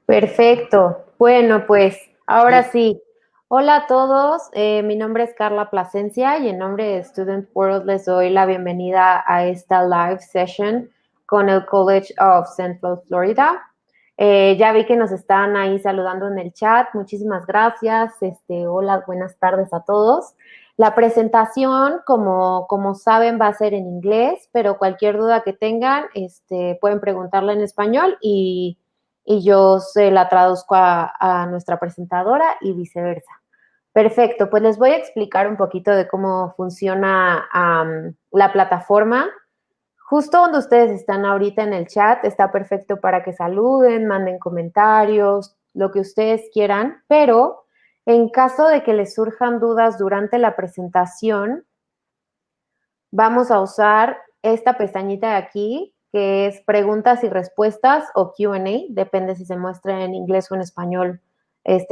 Perfecto. Bueno, pues ahora sí. Hola a todos, mi nombre es Carla Plasencia y en nombre de Student World les doy la bienvenida a esta live session con el College of Central Florida. Ya vi que nos están ahí saludando en el chat. Muchísimas gracias. Hola, buenas tardes a todos. La presentación, como saben, va a ser en inglés, pero cualquier duda que tengan, pueden preguntarla en español y yo se la traduzco a nuestra presentadora y viceversa. Perfecto, pues les voy a explicar un poquito de cómo funciona la plataforma. Justo donde ustedes están ahorita en el chat, está perfecto para que saluden, manden comentarios, lo que ustedes quieran, pero en caso de que les surjan dudas durante la presentación, vamos a usar esta pestañita de aquí, que es preguntas y respuestas o Q&A, depende si se muestra en inglés o en español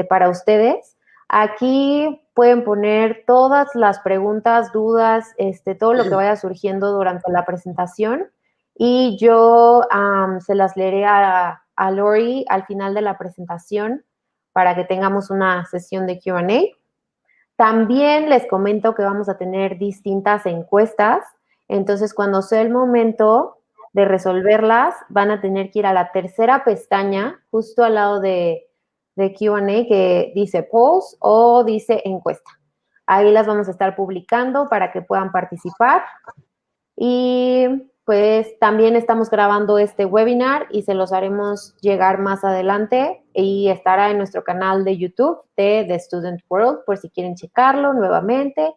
para ustedes. Aquí pueden poner todas las preguntas, dudas, todo lo que vaya surgiendo durante la presentación y yo se las leeré a Lory al final de la presentación para que tengamos una sesión de Q&A. También les comento que vamos a tener distintas encuestas, entonces cuando sea el momento de resolverlas, van a tener que ir a la tercera pestaña, justo al lado de Q&A, que dice polls o dice encuesta. Ahí las vamos a estar publicando para que puedan participar. Y pues también estamos grabando este webinar y se los haremos llegar más adelante y estará en nuestro canal de YouTube de The Student World por si quieren checarlo nuevamente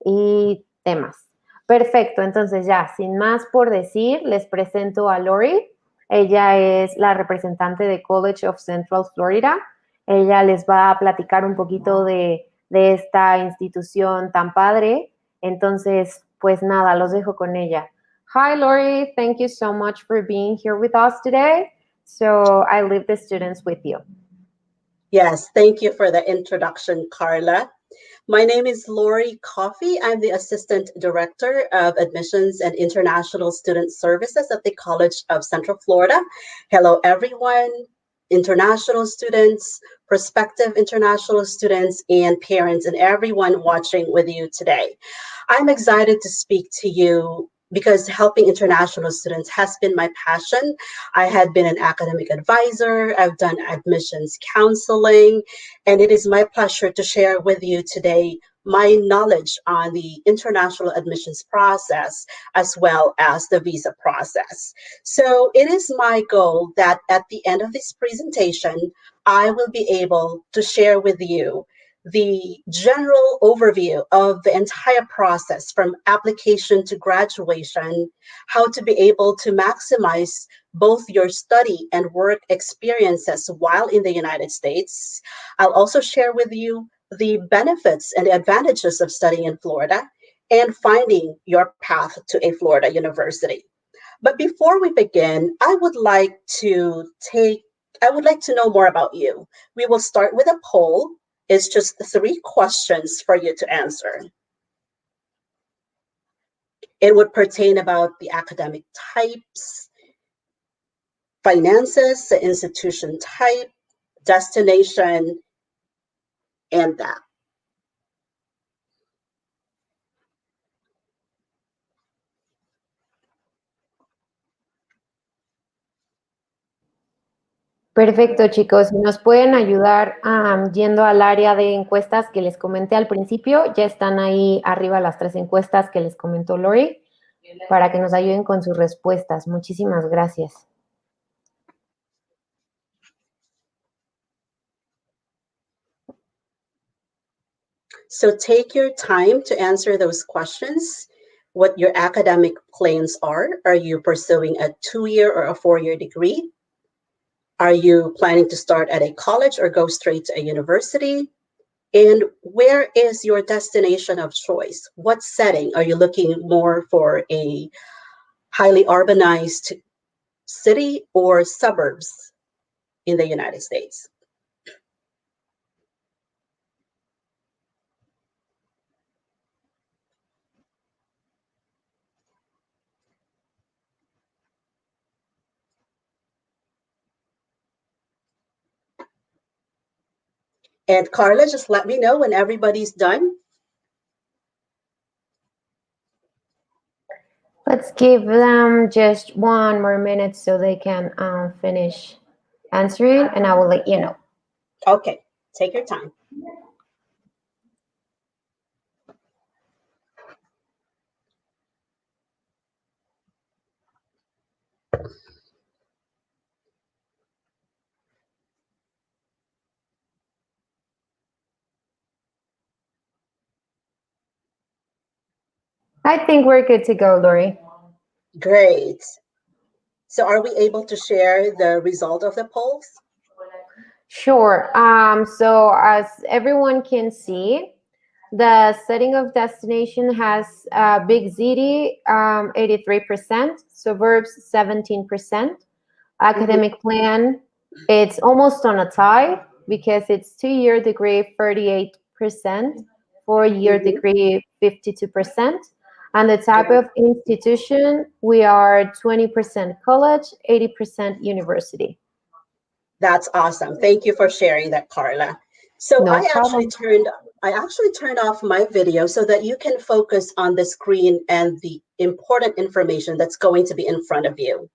y temas. Perfecto, entonces ya, sin más por decir, les presento a Lory. Ella es la representante de College of Central Florida. Ella les va a platicar un poquito de esta institución tan padre. Entonces, pues nada, los dejo con ella. Hi, Lory. Thank you so much for being here with us today. So I leave the students with you. Yes, thank you for the introduction, Carla. My name is Lory Coffey. I'm the Assistant Director of Admissions and International Student Services at the College of Central Florida. Hello, everyone, international students, prospective international students, and parents, and everyone watching with you today. I'm excited to speak to you because helping international students has been my passion. I had been an academic advisor, I've done admissions counseling, and it is my pleasure to share with you today my knowledge on the international admissions process as well as the visa process. So it is my goal that at the end of this presentation, I will be able to share with you the general overview of the entire process from application to graduation, how to be able to maximize both your study and work experiences while in the United States. I'll also share with you the benefits and the advantages of studying in Florida and finding your path to a Florida university. But before we begin, I would like to know more about you. We will start with a poll. It's just 3 questions for you to answer. It would pertain about the academic types, finances, the institution type, destination, and that. Perfecto, chicos. Si nos pueden ayudar yendo al área de encuestas que les comenté al principio, ya están ahí arriba las 3 encuestas que les comentó Lory, para que nos ayuden con sus respuestas. Muchísimas gracias. So take your time to answer those questions. What your academic plans are. Are you pursuing a 2-year or a 4-year degree? Are you planning to start at a college or go straight to a university? And where is your destination of choice? What setting? Are you looking more for a highly urbanized city or suburbs in the United States? And Carla, just let me know when everybody's done. Let's give them just 1 more minute so they can finish answering, and I will let you know. Okay, take your time. I think we're good to go, Lory. Great. So are we able to share the result of the polls? Sure. So as everyone can see, the setting of destination has big city, 83%, suburbs, 17%. Academic plan, it's almost on a tie because it's 2-year degree, 38%, 4-year degree, 52%. And the type of institution, we are 20% college, 80% university. That's awesome. Thank you for sharing that, Carla. So No I problem. actually turned off my video so that you can focus on the screen and the important information that's going to be in front of you.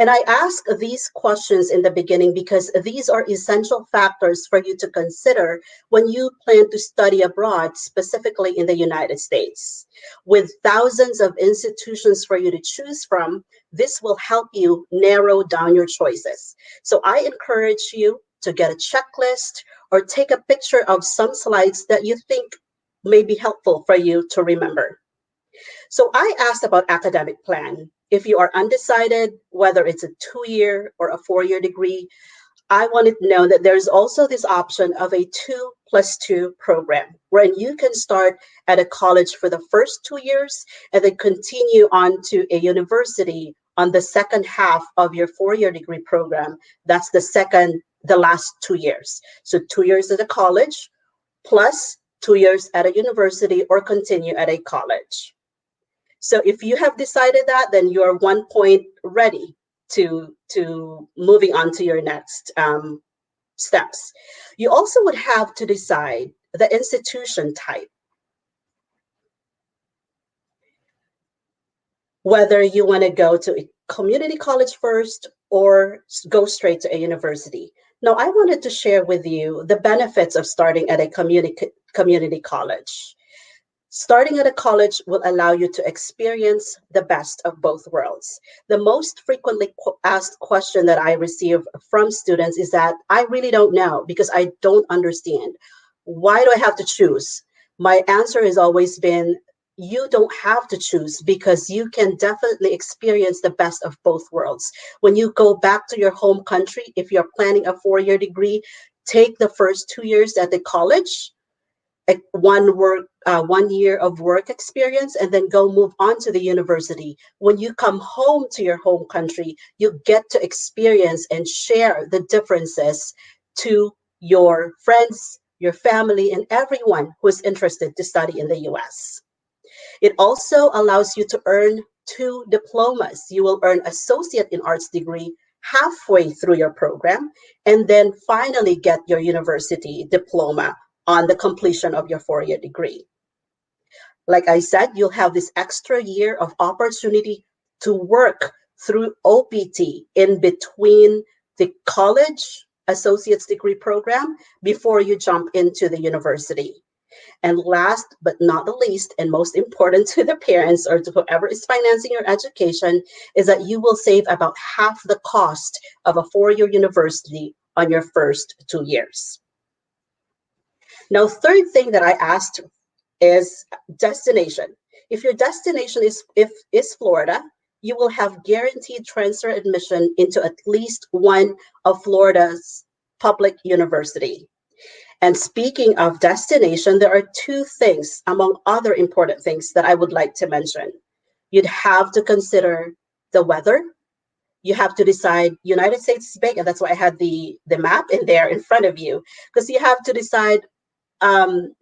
And I ask these questions in the beginning because these are essential factors for you to consider when you plan to study abroad, specifically in the United States. With thousands of institutions for you to choose from, this will help you narrow down your choices. So I encourage you to get a checklist or take a picture of some slides that you think may be helpful for you to remember. So I asked about academic plan. If you are undecided whether it's a 2-year or a 4-year degree, I wanted to know that there's also this option of a 2+2 program where you can start at a college for the first 2 years and then continue on to a university on the second half of your 4-year degree program. That's the last 2 years. So 2 years at a college plus 2 years at a university or continue at a college. So if you have decided that, then you're 1 point ready to moving on to your next steps. You also would have to decide the institution type, whether you want to go to a community college first or go straight to a university. Now, I wanted to share with you the benefits of starting at a community college. Starting at a college will allow you to experience the best of both worlds. The most frequently asked question that I receive from students is that I really don't know because I don't understand. Why do I have to choose? My answer has always been, you don't have to choose because you can definitely experience the best of both worlds. When you go back to your home country, if you're planning a 4-year degree, take the first 2 years at the college, 1 year of work experience, and then go move on to the university. When you come home to your home country, you get to experience and share the differences to your friends, your family, and everyone who is interested to study in the US. It also allows you to earn 2 diplomas. You will earn Associate in Arts degree halfway through your program, and then finally get your university diploma on the completion of your 4-year degree. Like I said, you'll have this extra year of opportunity to work through OPT in between the college associate's degree program before you jump into the university. And last but not the least, and most important to the parents or to whoever is financing your education, is that you will save about half the cost of a 4-year university on your first 2 years. Now, third thing that I asked is destination. If your destination is Florida, you will have guaranteed transfer admission into at least one of Florida's public university. And speaking of destination, there are 2 things, among other important things, that I would like to mention. You'd have to consider the weather. You have to decide, United States is big, and that's why I had the map in there in front of you, because you have to decide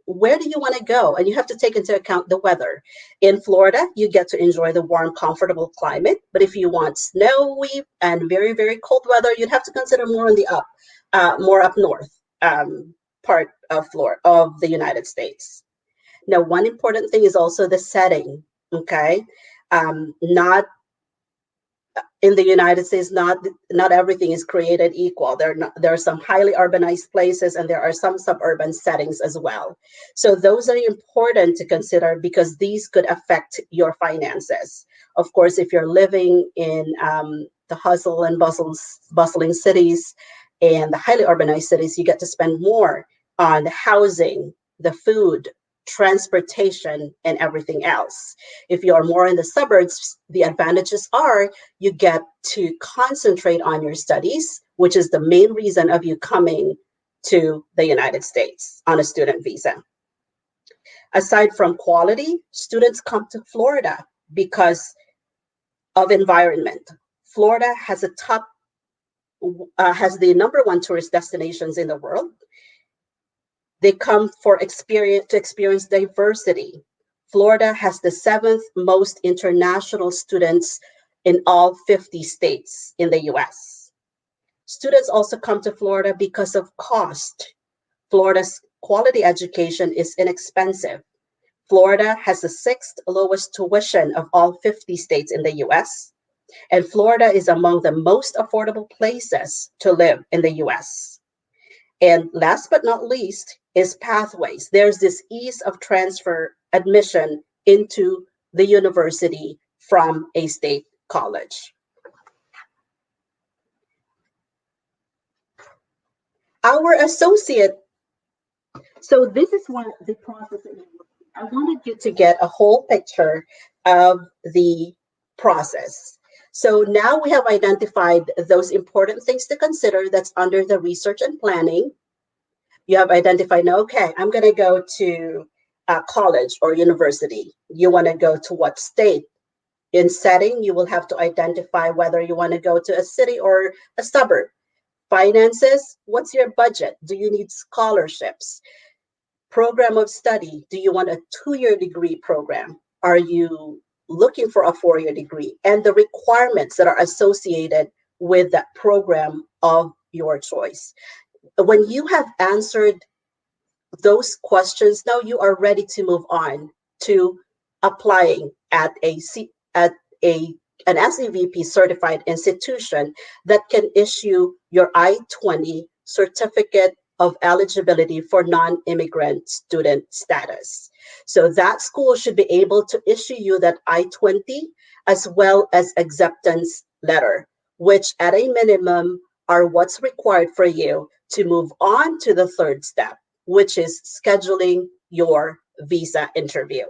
where do you want to go? And you have to take into account the weather. In Florida, you get to enjoy the warm, comfortable climate. But if you want snowy and very, very cold weather, you'd have to consider more on the more up north part of the United States. Now, one important thing is also the setting. Okay, not in the United States, not everything is created equal. There are some highly urbanized places, and there are some suburban settings as well. So those are important to consider because these could affect your finances. Of course, if you're living in the hustle and bustling cities and the highly urbanized cities, you get to spend more on the housing, the food, transportation, and everything else. If you are more in the suburbs, the advantages are you get to concentrate on your studies, which is the main reason of you coming to the United States on a student visa. Aside from quality, students come to Florida because of environment. Florida has has the #1 tourist destinations in the world. They come to experience diversity. Florida has the 7th most international students in all 50 states in the US. Students also come to Florida because of cost. Florida's quality education is inexpensive. Florida has the 6th lowest tuition of all 50 states in the US. And Florida is among the most affordable places to live in the US. And last but not least is pathways. There's this ease of transfer admission into the university from a state college. Our associate, so this is what the process is. I wanted you to get a whole picture of the process. So now we have identified those important things to consider that's under the research and planning. You have identified, okay, I'm going to go to college or university. You want to go to what state? In setting, you will have to identify whether you want to go to a city or a suburb. Finances, what's your budget? Do you need scholarships? Program of study, do you want a 2-year degree program? Are you looking for a 4-year degree? And the requirements that are associated with that program of your choice. When you have answered those questions, now you are ready to move on to applying at an SEVP certified institution that can issue your I-20 certificate of eligibility for non-immigrant student status. So that school should be able to issue you that I-20 as well as acceptance letter, which at a minimum are what's required for you to move on to the 3rd step, which is scheduling your visa interview.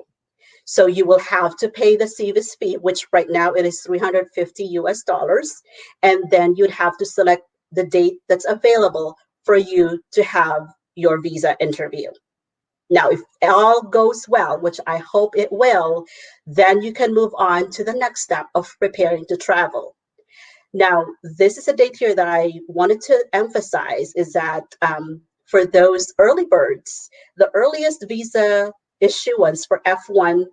So you will have to pay the CVIS fee, which right now it is $350, and then you'd have to select the date that's available for you to have your visa interview. Now, if all goes well, which I hope it will, then you can move on to the next step of preparing to travel. Now, this is a date here that I wanted to emphasize is that for those early birds, the earliest visa issuance for F1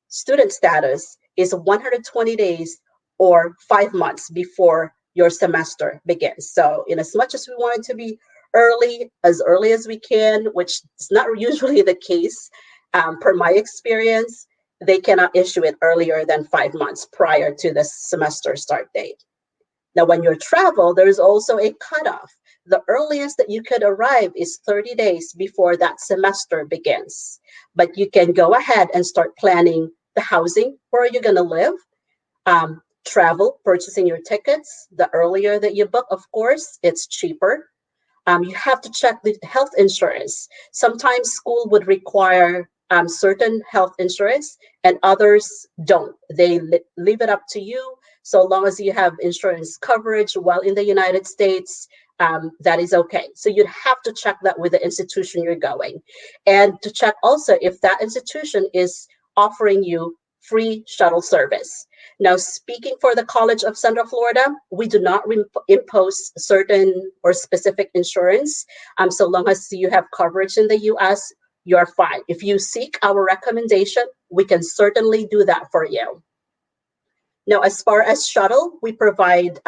student status is 120 days or 5 months before your semester begins. So in as much as we want it to be early as we can, which is not usually the case, per my experience, they cannot issue it earlier than 5 months prior to the semester start date. Now, when you travel, there's also a cutoff. The earliest that you could arrive is 30 days before that semester begins. But you can go ahead and start planning the housing, where you're going to live, travel, purchasing your tickets. The earlier that you book, of course, it's cheaper. You have to check the health insurance. Sometimes school would require certain health insurance and others don't. They leave it up to you. So long as you have insurance coverage while in the United States, that is okay. So you'd have to check that with the institution you're going. And to check also if that institution is offering you free shuttle service. Now, speaking for the College of Central Florida, we do not impose certain or specific insurance. So long as you have coverage in the US, you're fine. If you seek our recommendation, we can certainly do that for you. Now, as far as shuttle, we provide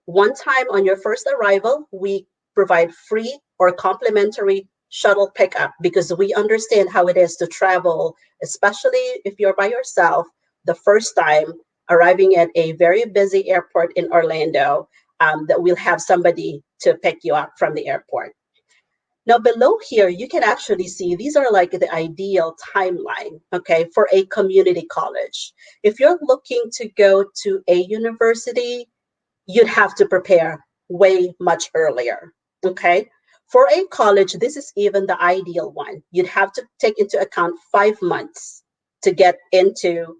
one time on your first arrival, we provide free or complimentary shuttle pickup, because we understand how it is to travel, especially if you're by yourself the first time arriving at a very busy airport in Orlando, that we'll have somebody to pick you up from the airport. Now, below here, you can actually see these are like the ideal timeline, okay, for a community college. If you're looking to go to a university, you'd have to prepare way much earlier, okay? For a college, this is even the ideal one. You'd have to take into account 5 months to get into,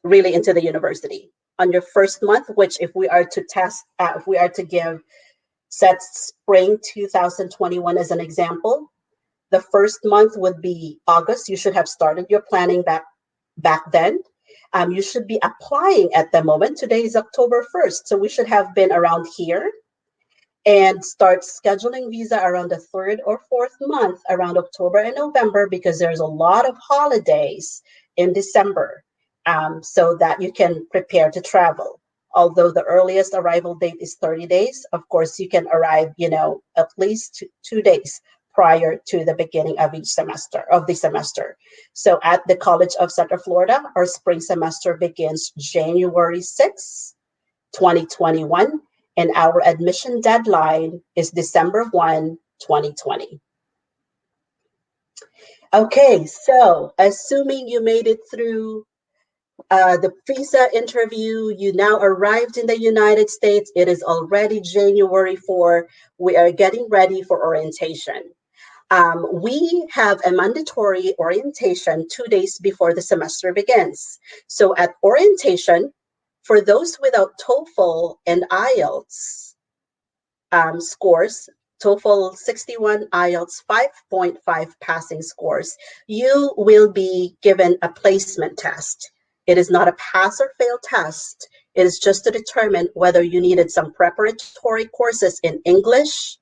really into the university. On your first month, which if we are to if we are to set spring 2021 as an example, the first month would be August. You should have started your planning back then. You should be applying at the moment. Today is October 1st, so we should have been around here and start scheduling visa around the 3rd or 4th month, around October and November, because there's a lot of holidays in December, so that you can prepare to travel. Although the earliest arrival date is 30 days, of course, you can arrive, at least 2 days prior to the beginning of each semester, of the semester. So at the College of Central Florida, our spring semester begins January 6, 2021, and our admission deadline is December 1, 2020. Okay, so assuming you made it through the visa interview, you now arrived in the United States. It is already January 4. We are getting ready for orientation. We have a mandatory orientation 2 days before the semester begins. So at orientation, for those without TOEFL and IELTS scores, TOEFL 61, IELTS 5.5 passing scores, you will be given a placement test. It is not a pass or fail test. It is just to determine whether you needed some preparatory courses in English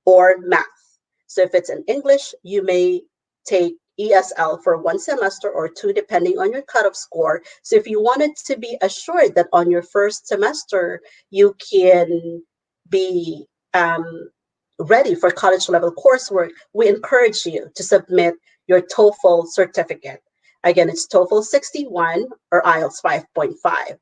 or math. So if it's in English, you may take ESL for 1 semester or 2, depending on your cutoff score. So if you wanted to be assured that on your first semester, you can be ready for college level coursework, we encourage you to submit your TOEFL certificate. Again, it's TOEFL 61 or IELTS 5.5.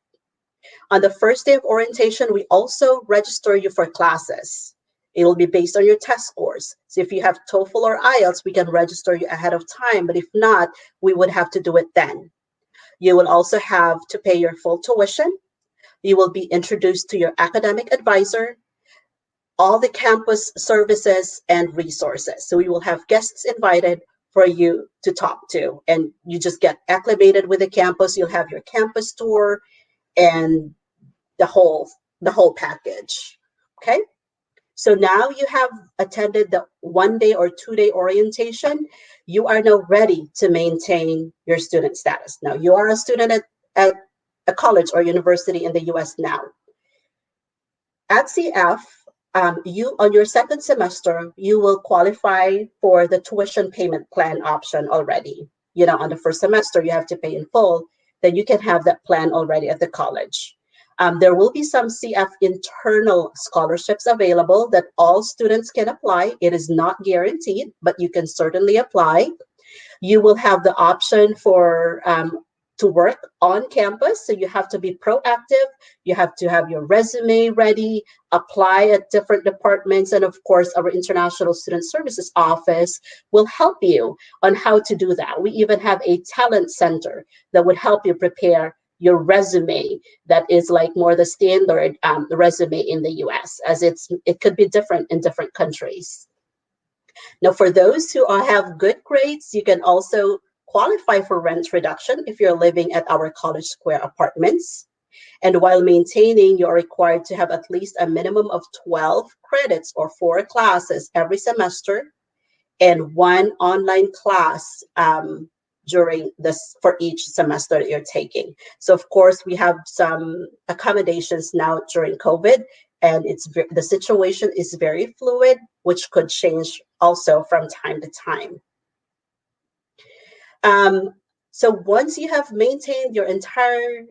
On the first day of orientation, we also register you for classes. It will be based on your test scores. So if you have TOEFL or IELTS, we can register you ahead of time. But if not, we would have to do it then. You will also have to pay your full tuition. You will be introduced to your academic advisor, all the campus services and resources. So we will have guests invited for you to talk to, and you just get acclimated with the campus. You'll have your campus tour and the whole package. Okay. So now you have attended the 1 day or 2 day orientation. You are now ready to maintain your student status. Now you are a student at a college or university in the US now. At CF, you on your second semester, you will qualify for the tuition payment plan option already. On the first semester, you have to pay in full. Then you can have that plan already at the college. There will be some CF internal scholarships available that all students can apply. It is not guaranteed, but you can certainly apply. You will have the option for to work on campus. So you have to be proactive. You have to have your resume ready, apply at different departments. And of course, our International Student Services Office will help you on how to do that. We even have a talent center that would help you prepare your resume that is like more the standard resume in the US, as it could be different in different countries. Now, for those who have good grades, you can also qualify for rent reduction if you're living at our College Square apartments. And while maintaining, you're required to have at least a minimum of 12 credits or 4 classes every semester and 1 online class during this for each semester that you're taking. So of course, we have some accommodations now during COVID, and the situation is very fluid, which could change also from time to time. So once you have maintained your entire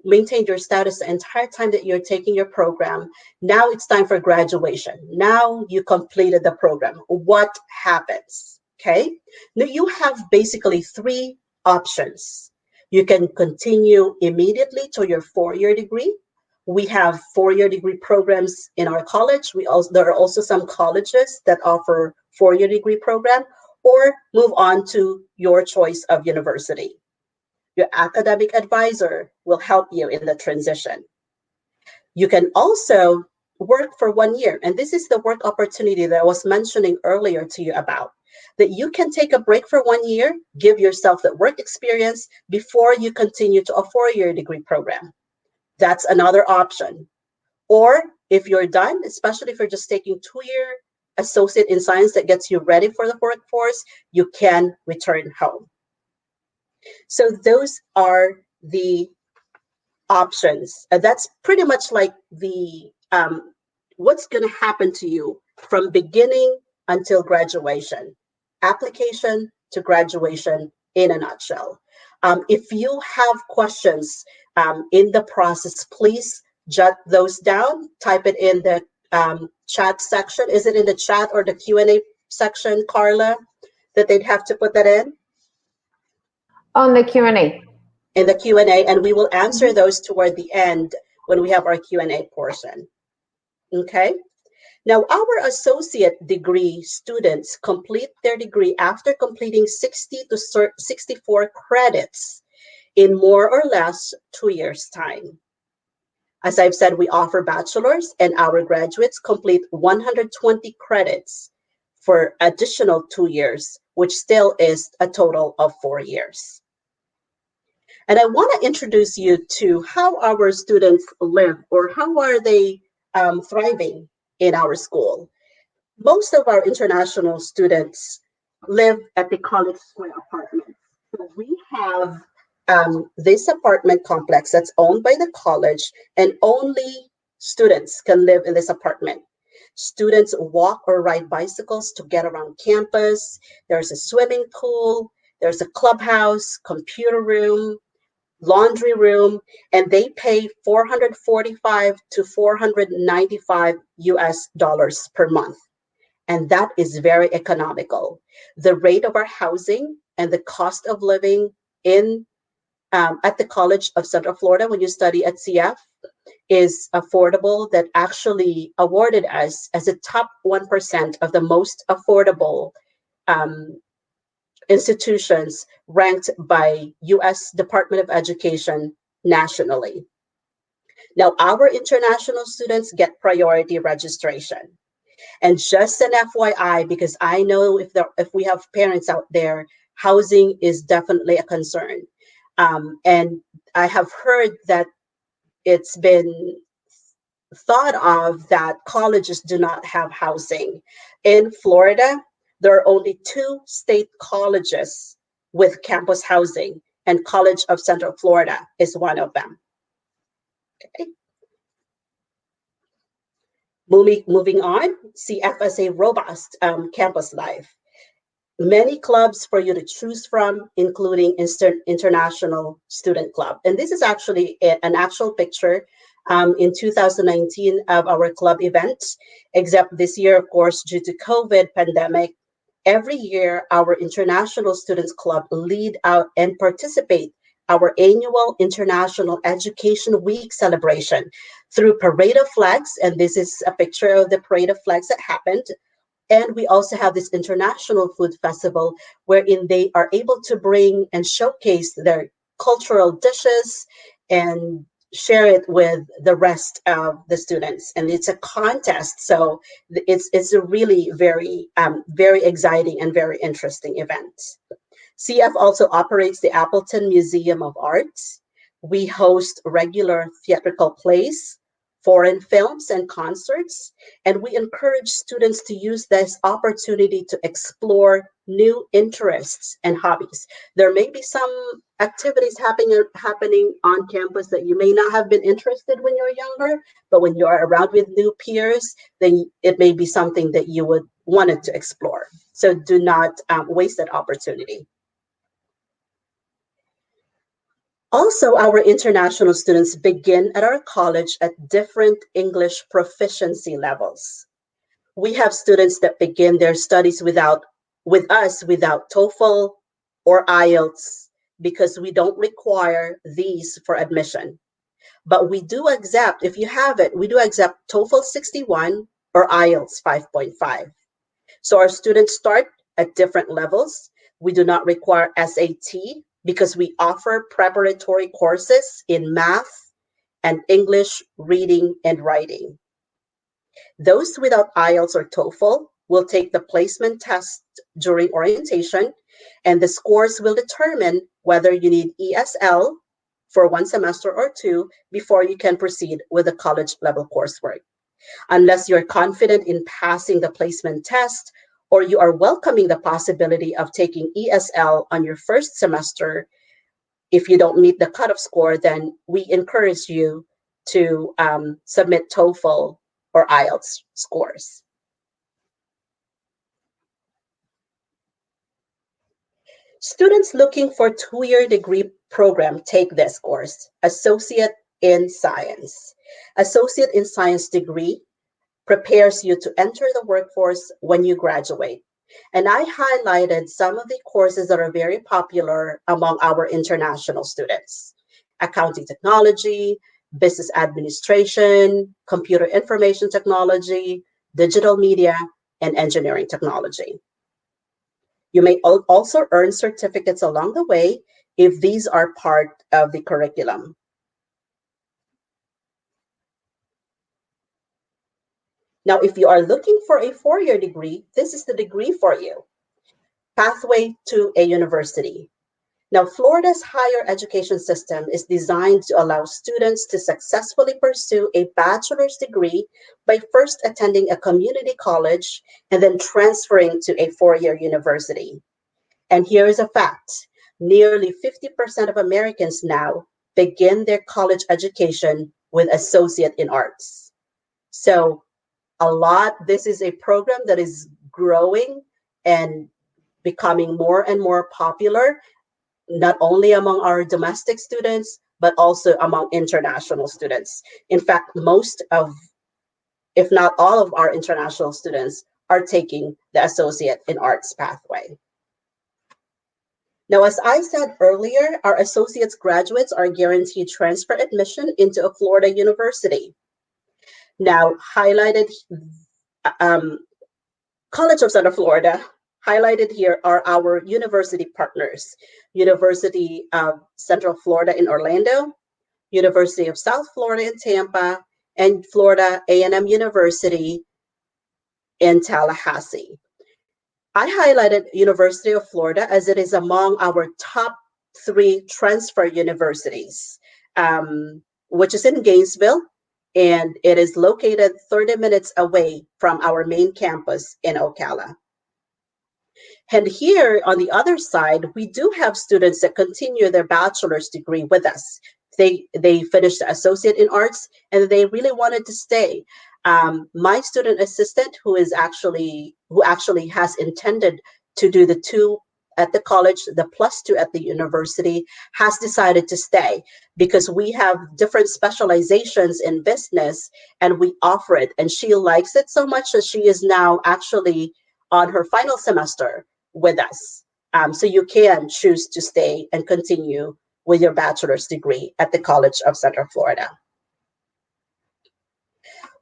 maintained your status the entire time that you're taking your program. Now it's time for graduation. Now you completed the program. What happens? Okay. Now you have basically three options. You can continue immediately to your 4-year degree. We have 4-year degree programs in our college. There are also some colleges that offer 4-year degree program, or move on to your choice of university. Your academic advisor will help you in the transition. You can also work for 1 year. And this is the work opportunity that I was mentioning earlier to you about, that you can take a break for 1 year, give yourself that work experience before you continue to a 4-year degree program. That's another option. Or if you're done, especially if you're just taking 2-year associate in science that gets you ready for the workforce, you can return home. So those are the options. That's pretty much like the what's going to happen to you from beginning until graduation. Application to graduation in a nutshell. If you have questions in the process, please jot those down. Type it in the chat section. Is it in the chat or the Q&A section, Carla, that they'd have to put that in? On the Q&A. In the Q&A, and we will answer those toward the end when we have our Q&A portion. Okay. Now, our associate degree students complete their degree after completing 60 to 64 credits in more or less 2 years' time. As I've said, we offer bachelor's, and our graduates complete 120 credits for additional 2 years, which still is a total of 4 years. And I want to introduce you to how our students live, or how are they thriving in our school. Most of our international students live at the College Square apartments. So we have this apartment complex that's owned by the college, and only students can live in this apartment. Students walk or ride bicycles to get around campus. There's a swimming pool, there's a clubhouse, computer room, laundry room, and they pay $445 to $495 US per month. And that is very economical. The rate of our housing and the cost of living in at the College of Central Florida when you study at CF is affordable, that actually awarded us as a top 1% of the most affordable institutions ranked by US Department of Education nationally. Now, our international students get priority registration. And just an FYI, because I know if we have parents out there, housing is definitely a concern. And I have heard that it's been thought of that colleges do not have housing. In Florida, there are only 2 state colleges with campus housing, and College of Central Florida is one of them. Okay. Moving on, CF as a robust campus life. Many clubs for you to choose from, including International Student Club. And this is actually an actual picture in 2019 of our club event, except this year, of course, due to COVID pandemic, every year our International Students Club lead out and participate our annual International Education Week celebration through parade of flags. And this is a picture of the parade of flags that happened. And we also have this international food festival wherein they are able to bring and showcase their cultural dishes and share it with the rest of the students. And it's a contest. So it's a really very exciting and very interesting event. CF also operates the Appleton Museum of Arts. We host regular theatrical plays, foreign films, and concerts, and we encourage students to use this opportunity to explore new interests and hobbies. There may be some activities happening on campus that you may not have been interested when you're younger, but when you are around with new peers, then it may be something that you would wanted to explore. So do not waste that opportunity. Also, our international students begin at our college at different English proficiency levels. We have students that begin their studies with us without TOEFL or IELTS because we don't require these for admission. But we do accept, if you have it, we do accept TOEFL 61 or IELTS 5.5. So our students start at different levels. We do not require SAT because we offer preparatory courses in math and English reading and writing. Those without IELTS or TOEFL will take the placement test during orientation, and the scores will determine whether you need ESL for 1 semester or 2 before you can proceed with the college level coursework. Unless you're confident in passing the placement test or you are welcoming the possibility of taking ESL on your first semester, if you don't meet the cutoff score, then we encourage you to submit TOEFL or IELTS scores. Students looking for a 2-year degree program take this course, Associate in Science. Associate in Science degree prepares you to enter the workforce when you graduate. And I highlighted some of the courses that are very popular among our international students: accounting technology, business administration, computer information technology, digital media, and engineering technology. You may also earn certificates along the way if these are part of the curriculum. Now, if you are looking for a 4-year degree, this is the degree for you. Pathway to a university. Now, Florida's higher education system is designed to allow students to successfully pursue a bachelor's degree by first attending a community college and then transferring to a 4-year university. And here is a fact: nearly 50% of Americans now begin their college education with Associate in Arts. So this is a program that is growing and becoming more and more popular, not only among our domestic students, but also among international students. In fact, most of, if not all of our international students are taking the Associate in Arts pathway. Now, as I said earlier, our associate's graduates are guaranteed transfer admission into a Florida university. Now, College of Central Florida, highlighted here are our university partners: University of Central Florida in Orlando, University of South Florida in Tampa, and Florida A&M University in Tallahassee. I highlighted University of Florida as it is among our top 3 transfer universities, which is in Gainesville, and it is located 30 minutes away from our main campus in Ocala. And here on the other side, we do have students that continue their bachelor's degree with us. They finished the Associate in Arts and they really wanted to stay. My student assistant, who actually has intended to do the 2 at the college, the +2 at the university, has decided to stay because we have different specializations in business and we offer it. And she likes it so much that she is now actually on her final semester with us. So you can choose to stay and continue with your bachelor's degree at the College of Central Florida.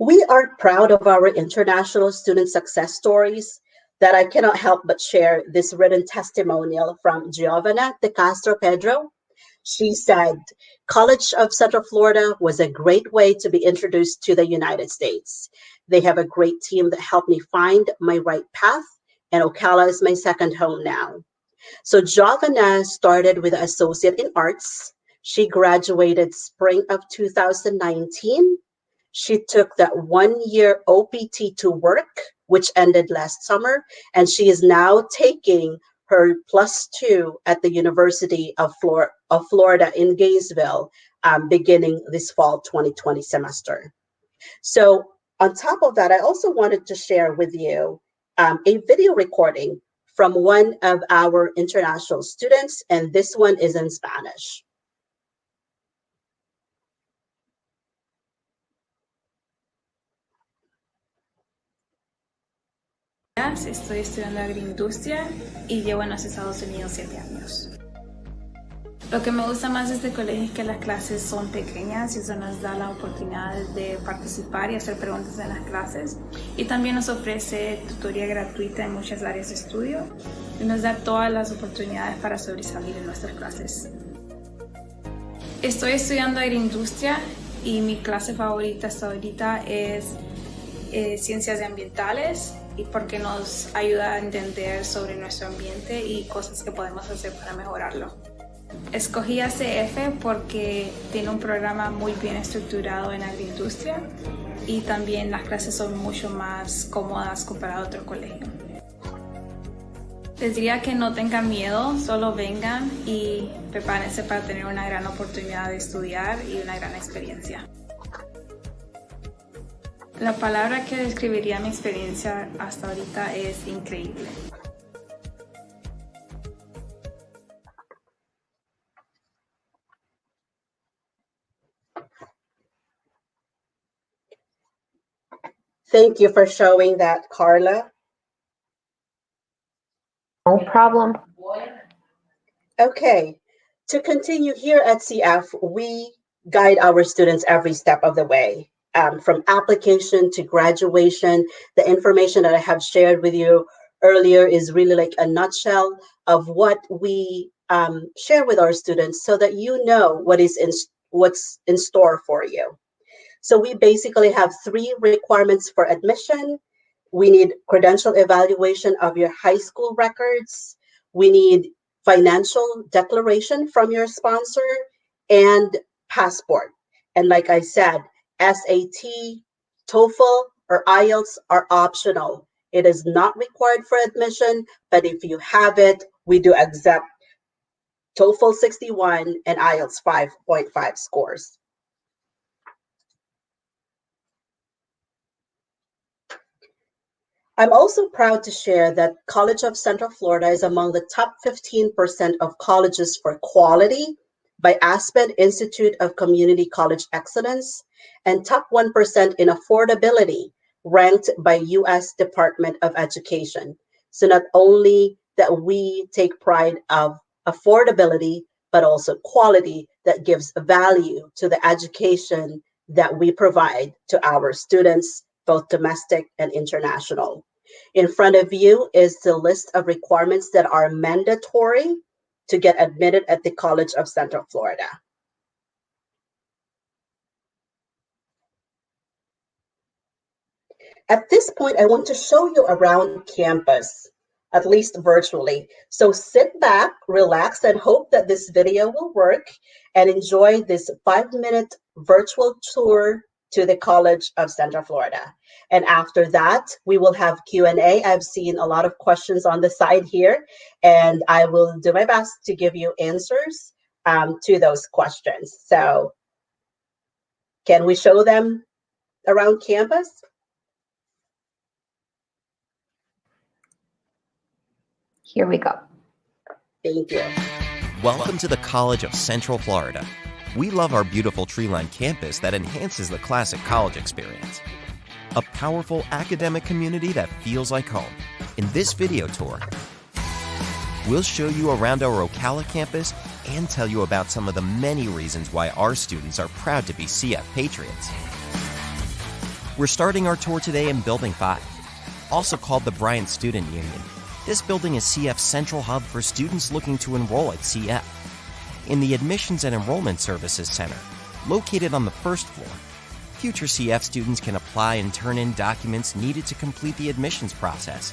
We are proud of our international student success stories that I cannot help but share this written testimonial from Giovanna de Castro Pedro. She said, College of Central Florida was a great way to be introduced to the United States. They have a great team that helped me find my right path, and Ocala is my second home now. So Giovanna started with an Associate in Arts. She graduated spring of 2019. She took that 1-year OPT to work, which ended last summer, and she is now taking her +2 at the University of Florida in Gainesville, beginning this fall 2020 semester. So on top of that, I also wanted to share with you a video recording from one of our international students, and this one is in Spanish. Estoy estudiando agroindustria y llevo en los Estados Unidos 7 años. Lo que me gusta más de este colegio es que las clases son pequeñas y eso nos da la oportunidad de participar y hacer preguntas en las clases. Y también nos ofrece tutoría gratuita en muchas áreas de estudio y nos da todas las oportunidades para sobresalir en nuestras clases. Estoy estudiando agroindustria y mi clase favorita hasta ahorita es ciencias ambientales, y porque nos ayuda a entender sobre nuestro ambiente y cosas que podemos hacer para mejorarlo. Escogí ACF porque tiene un programa muy bien estructurado en agroindustria y también las clases son mucho más cómodas comparado a otro colegio. Les diría que no tengan miedo, solo vengan y prepárense para tener una gran oportunidad de estudiar y una gran experiencia. La palabra que describiría mi experiencia hasta ahorita es increíble. Thank you for showing that, Carla. No problem. Okay, to continue here at CF, we guide our students every step of the way. From application to graduation, the information that I have shared with you earlier is really like a nutshell of what we share with our students so that you know what's in store for you. So we basically have 3 requirements for admission. We need credential evaluation of your high school records. We need financial declaration from your sponsor and passport. And like I said, SAT, TOEFL, or IELTS are optional. It is not required for admission, but if you have it, we do accept TOEFL 61 and IELTS 5.5 scores. I'm also proud to share that College of Central Florida is among the top 15% of colleges for quality by Aspen Institute of Community College Excellence and top 1% in affordability ranked by U.S. Department of Education. So not only that we take pride of affordability, but also quality that gives value to the education that we provide to our students, both domestic and international. In front of you is the list of requirements that are mandatory to get admitted at the College of Central Florida. At this point, I want to show you around campus, at least virtually. So sit back, relax, and hope that this video will work and enjoy this 5-minute virtual tour to the College of Central Florida. And after that, we will have Q&A. I've seen a lot of questions on the side here, and I will do my best to give you answers to those questions. So can we show them around campus? Here we go. Thank you. Welcome to the College of Central Florida. We love our beautiful tree-lined campus that enhances the classic college experience. A powerful academic community that feels like home. In this video tour, we'll show you around our Ocala campus and tell you about some of the many reasons why our students are proud to be CF Patriots. We're starting our tour today in Building 5, also called the Bryant Student Union. This building is CF's central hub for students looking to enroll at CF. In the Admissions and Enrollment Services Center, located on the first floor, future CF students can apply and turn in documents needed to complete the admissions process.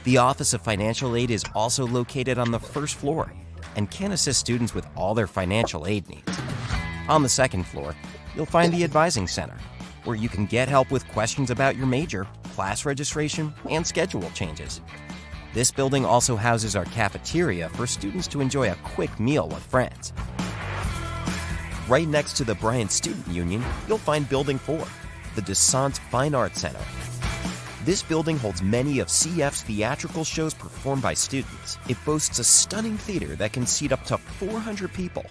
The Office of Financial Aid is also located on the first floor and can assist students with all their financial aid needs. On the second floor, you'll find the Advising Center, where you can get help with questions about your major, class registration, and schedule changes. This building also houses our cafeteria for students to enjoy a quick meal with friends. Right next to the Bryant Student Union, you'll find Building 4, the Descent Fine Arts Center. This building holds many of CF's theatrical shows performed by students. It boasts a stunning theater that can seat up to 400 people.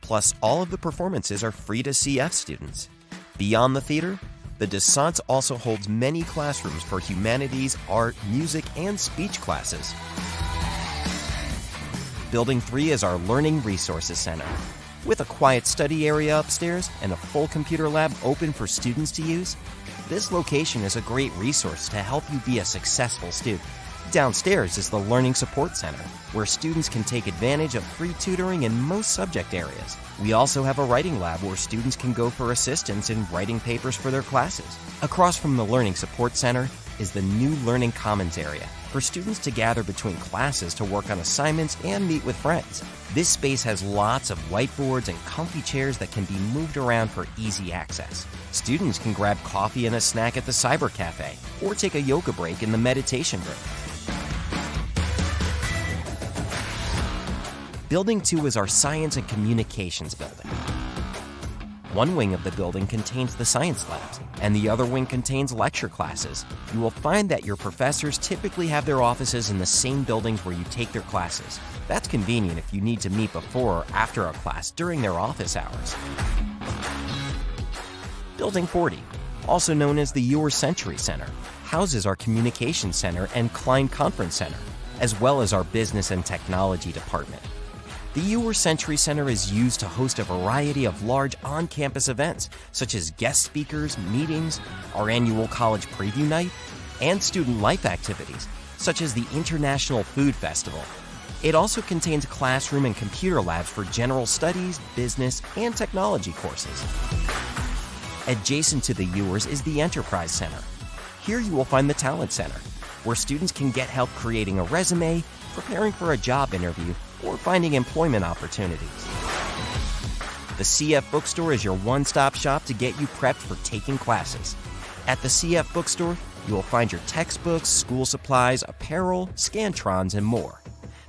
Plus, all of the performances are free to CF students. Beyond the theater, The Descente also holds many classrooms for humanities, art, music, and speech classes. Building 3 is our Learning Resources Center. With a quiet study area upstairs and a full computer lab open for students to use, this location is a great resource to help you be a successful student. Downstairs is the Learning Support Center, where students can take advantage of free tutoring in most subject areas. We also have a writing lab where students can go for assistance in writing papers for their classes. Across from the Learning Support Center is the new Learning Commons area, for students to gather between classes to work on assignments and meet with friends. This space has lots of whiteboards and comfy chairs that can be moved around for easy access. Students can grab coffee and a snack at the Cyber Cafe, or take a yoga break in the meditation room. Building 2 is our Science and Communications building. One wing of the building contains the science labs, and the other wing contains lecture classes. You will find that your professors typically have their offices in the same buildings where you take their classes. That's convenient if you need to meet before or after a class during their office hours. Building 40, also known as the Your Century Center, houses our Communications Center and Klein Conference Center, as well as our Business and Technology Department. The Your Century Center is used to host a variety of large on-campus events, such as guest speakers, meetings, our annual college preview night, and student life activities, such as the International Food Festival. It also contains classroom and computer labs for general studies, business, and technology courses. Adjacent to the Yours is the Enterprise Center. Here you will find the Talent Center, where students can get help creating a resume, preparing for a job interview, or finding employment opportunities. The CF Bookstore is your one-stop shop to get you prepped for taking classes. At the CF Bookstore, you will find your textbooks, school supplies, apparel, Scantrons, and more.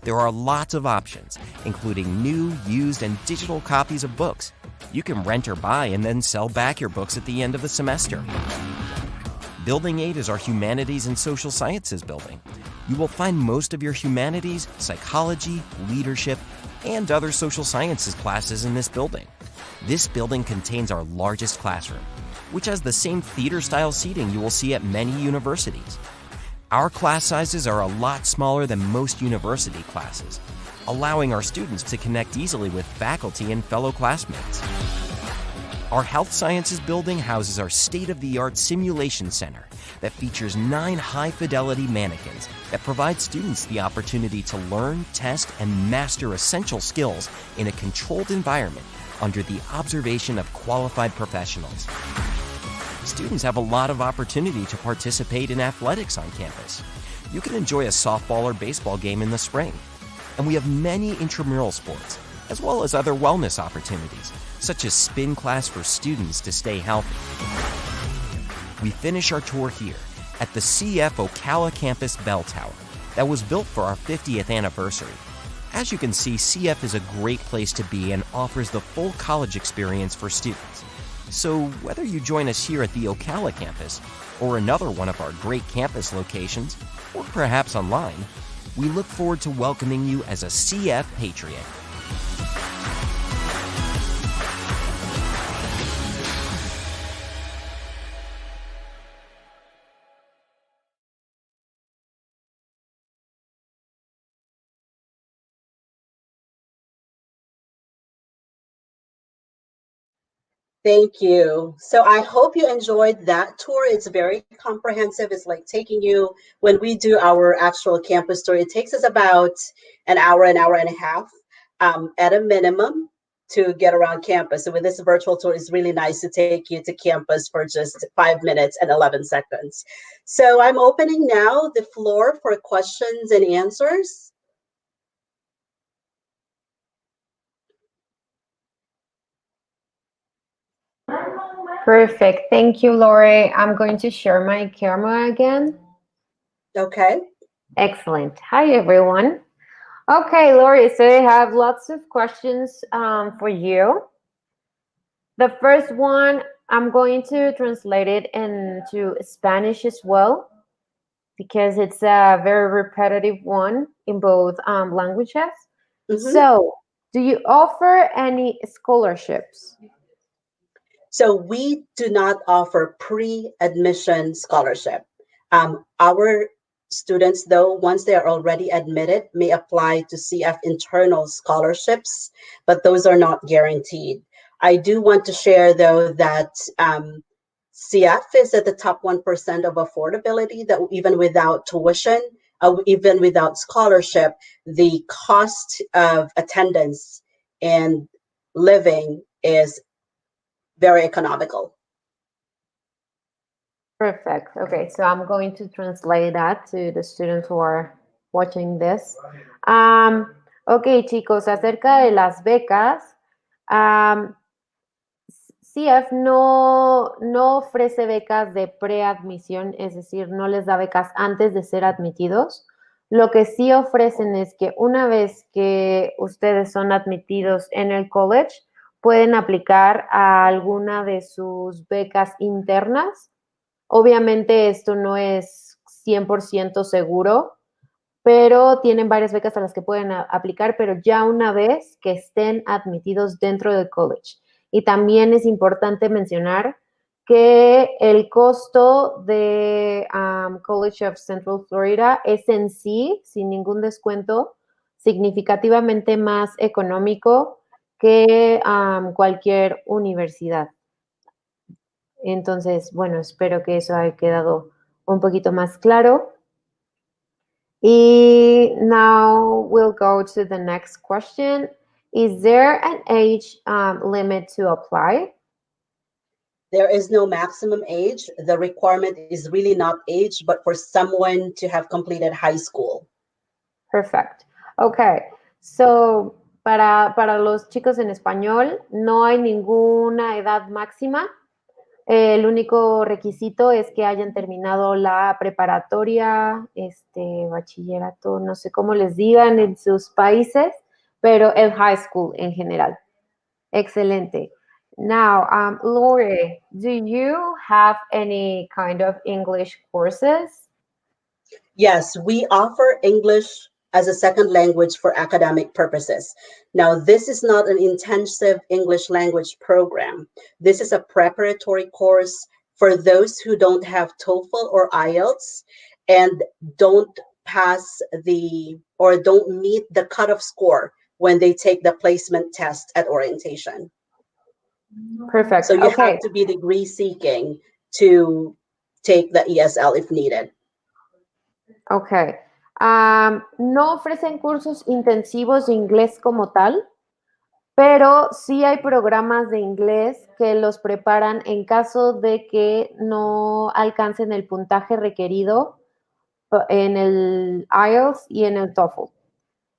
There are lots of options, including new, used, and digital copies of books. You can rent or buy and then sell back your books at the end of the semester. Building 8 is our Humanities and Social Sciences building. You will find most of your humanities, psychology, leadership, and other social sciences classes in this building. This building contains our largest classroom, which has the same theater-style seating you will see at many universities. Our class sizes are a lot smaller than most university classes, allowing our students to connect easily with faculty and fellow classmates. Our Health Sciences building houses our state-of-the-art simulation center that features 9 high-fidelity mannequins that provide students the opportunity to learn, test, and master essential skills in a controlled environment under the observation of qualified professionals. Students have a lot of opportunity to participate in athletics on campus. You can enjoy a softball or baseball game in the spring. And we have many intramural sports, as well as other wellness opportunities, such as spin class for students to stay healthy. We finish our tour here at the CF Ocala Campus Bell Tower that was built for our 50th anniversary. As you can see, CF is a great place to be and offers the full college experience for students. So whether you join us here at the Ocala campus or another one of our great campus locations, or perhaps online, we look forward to welcoming you as a CF Patriot. Thank you. So I hope you enjoyed that tour. It's very comprehensive. It's like taking you, when we do our actual campus tour, it takes us about an hour and a half at a minimum to get around campus. So with this virtual tour, it's really nice to take you to campus for just 5 minutes and 11 seconds. So I'm opening now the floor for questions and answers. Perfect. Thank you, Lory. I'm going to share my camera again. Okay. Excellent. Hi, everyone. Okay, Lory, so I have lots of questions for you. The first one, I'm going to translate it into Spanish as well, because it's a very repetitive one in both languages. Mm-hmm. So, do you offer any scholarships? So we do not offer pre-admission scholarship. Our students, though, once they are already admitted, may apply to CF internal scholarships, but those are not guaranteed. I do want to share, though, that CF is at the top 1% of affordability, that even without tuition, even without scholarship, the cost of attendance and living is very economical. Perfect. Okay, so I'm going to translate that to the students who are watching this. Ok, chicos, acerca de las becas, CF no ofrece becas de preadmisión, es decir, no les da becas antes de ser admitidos. Lo que sí ofrecen es que una vez que ustedes son admitidos en el college, pueden aplicar a alguna de sus becas internas. Obviamente esto no es 100% seguro, pero tienen varias becas a las que pueden aplicar, pero ya una vez que estén admitidos dentro del college. Y también es importante mencionar que el costo de College of Central Florida es en sí, sin ningún descuento, significativamente más económico que cualquier universidad. Entonces, bueno, espero que eso haya quedado un poquito más claro. Y now we'll go to the next question. Is there an age limit to apply? There is no maximum age. The requirement is really not age, but for someone to have completed high school. Perfect. Okay. So, para los chicos en español, no hay ninguna edad máxima. El único requisito es que hayan terminado la preparatoria, bachillerato, no sé cómo les digan en sus países, pero el high school en general. Excelente. Now, Lory, do you have any kind of English courses? Yes, we offer English as a second language for academic purposes. Now, this is not an intensive English language program. This is a preparatory course for those who don't have TOEFL or IELTS and don't pass or don't meet the cutoff score when they take the placement test at orientation. Perfect. So you have to be degree seeking to take the ESL if needed. Ok. No ofrecen cursos intensivos de inglés como tal, pero sí hay programas de inglés que los preparan en caso de que no alcancen el puntaje requerido en el IELTS y en el TOEFL.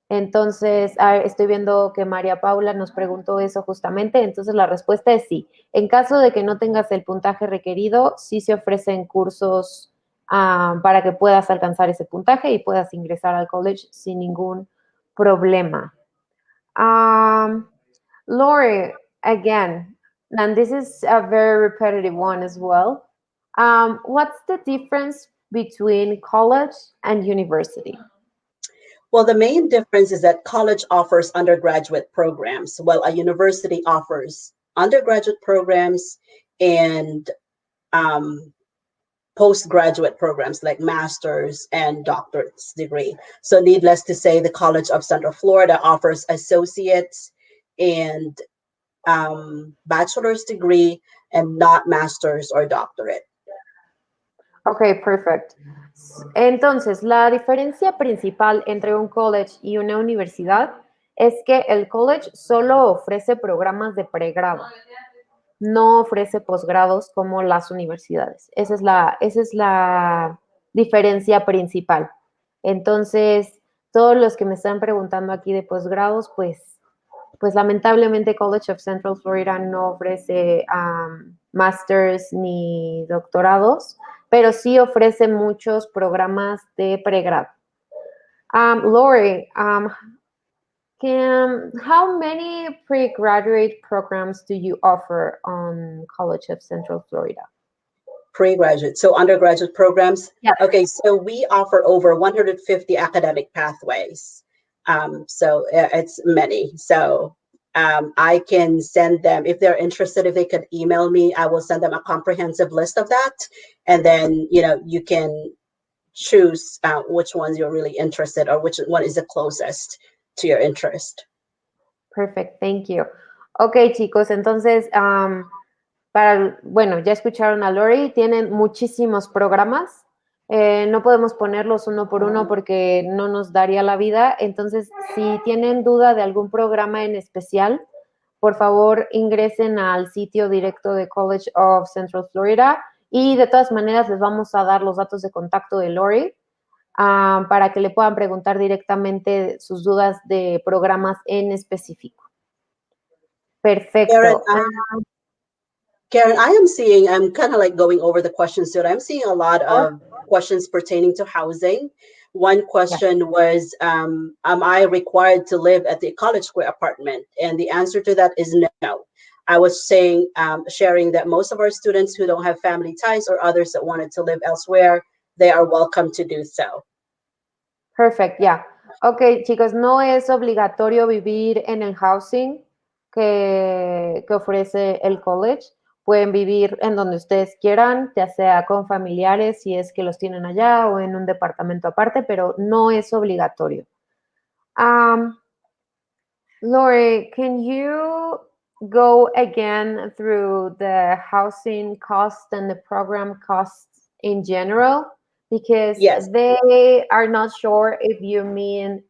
Entonces, estoy viendo que María Paula nos preguntó eso justamente, entonces la respuesta es sí. En caso de que no tengas el puntaje requerido, sí se ofrecen cursos para que puedas alcanzar ese puntaje y puedas ingresar al college sin ningún problema. Lory, again, and this is a very repetitive one as well. What's the difference between college and university? Well, the main difference is that college offers undergraduate programs, while a university offers undergraduate programs and postgraduate programs like master's and doctorate's degree. So needless to say, the College of Central Florida offers associate's and bachelor's degree and not master's or doctorate. Ok, perfect. Entonces, la diferencia principal entre un college y una universidad es que el college solo ofrece programas de pregrado, no ofrece posgrados como las universidades. Esa es la diferencia principal. Entonces, todos los que me están preguntando aquí de posgrados, pues lamentablemente College of Central Florida no ofrece masters ni doctorados, pero sí ofrece muchos programas de pregrado. Lory, how many pre-graduate programs do you offer on College of Central Florida? Pre-graduate, so undergraduate programs? Yeah. Okay, so we offer over 150 academic pathways. So it's many. So I can send them, if they're interested, if they could email me, I will send them a comprehensive list of that. And then, you can choose which ones you're really interested, or which one is the closest to your interest. Perfect, thank you. Ok, chicos, entonces, bueno, ya escucharon a Lory, tienen muchísimos programas. No podemos ponerlos uno por uno porque no nos daría la vida. Entonces, si tienen duda de algún programa en especial, por favor ingresen al sitio directo de College of Central Florida, y de todas maneras les vamos a dar los datos de contacto de Lory para que le puedan preguntar directamente sus dudas de programas en específico. Perfecto. Karen, I'm kind of like going over the questions here. I'm seeing a lot of questions pertaining to housing. One question was, am I required to live at the College Square apartment? And the answer to that is no. I was sharing that most of our students who don't have family ties or others that wanted to live elsewhere, they are welcome to do so. Perfect, yeah. Ok, chicos, no es obligatorio vivir en el housing que ofrece el college. Pueden vivir en donde ustedes quieran, ya sea con familiares, si es que los tienen allá, o en un departamento aparte, pero no es obligatorio. Lory, can you go again through the housing costs and the program costs in general? Because they are not sure if you mean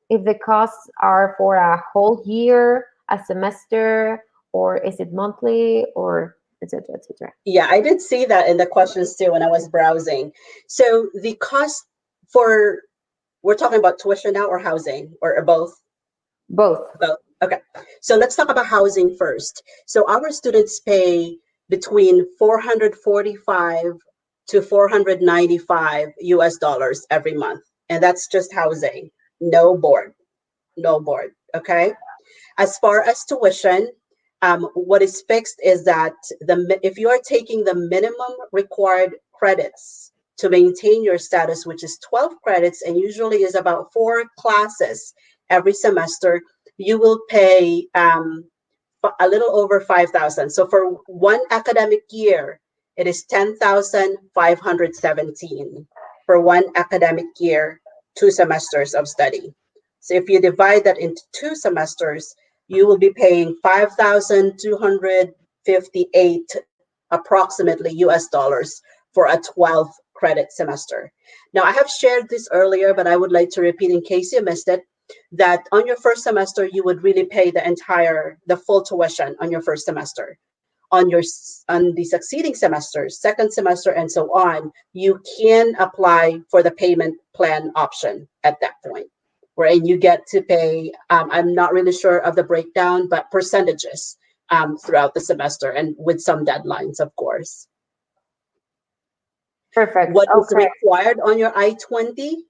if the costs are for a whole year, a semester, or is it monthly, or et cetera, et cetera? Yeah, I did see that in the questions too when I was browsing. So the cost we're talking about tuition now, or housing, or both? Both. Okay. So let's talk about housing first. So our students pay between $445 to $495 US every month. And that's just housing, no board. Okay. As far as tuition, what is fixed is that if you are taking the minimum required credits to maintain your status, which is 12 credits, and usually is about 4 classes every semester, you will pay a little over $5,000. So for one academic year, it is $10,517 for one academic year, 2 semesters of study. So if you divide that into 2 semesters, you will be paying $5,258 approximately US dollars for a 12 credit semester. Now, I have shared this earlier, but I would like to repeat in case you missed it, that on your first semester, you would really pay the full tuition on your first semester. On the succeeding semesters, second semester, and so on, you can apply for the payment plan option at that point, wherein you get to pay, I'm not really sure of the breakdown, but percentages throughout the semester, and with some deadlines, of course. Perfect. What is required on your I-20?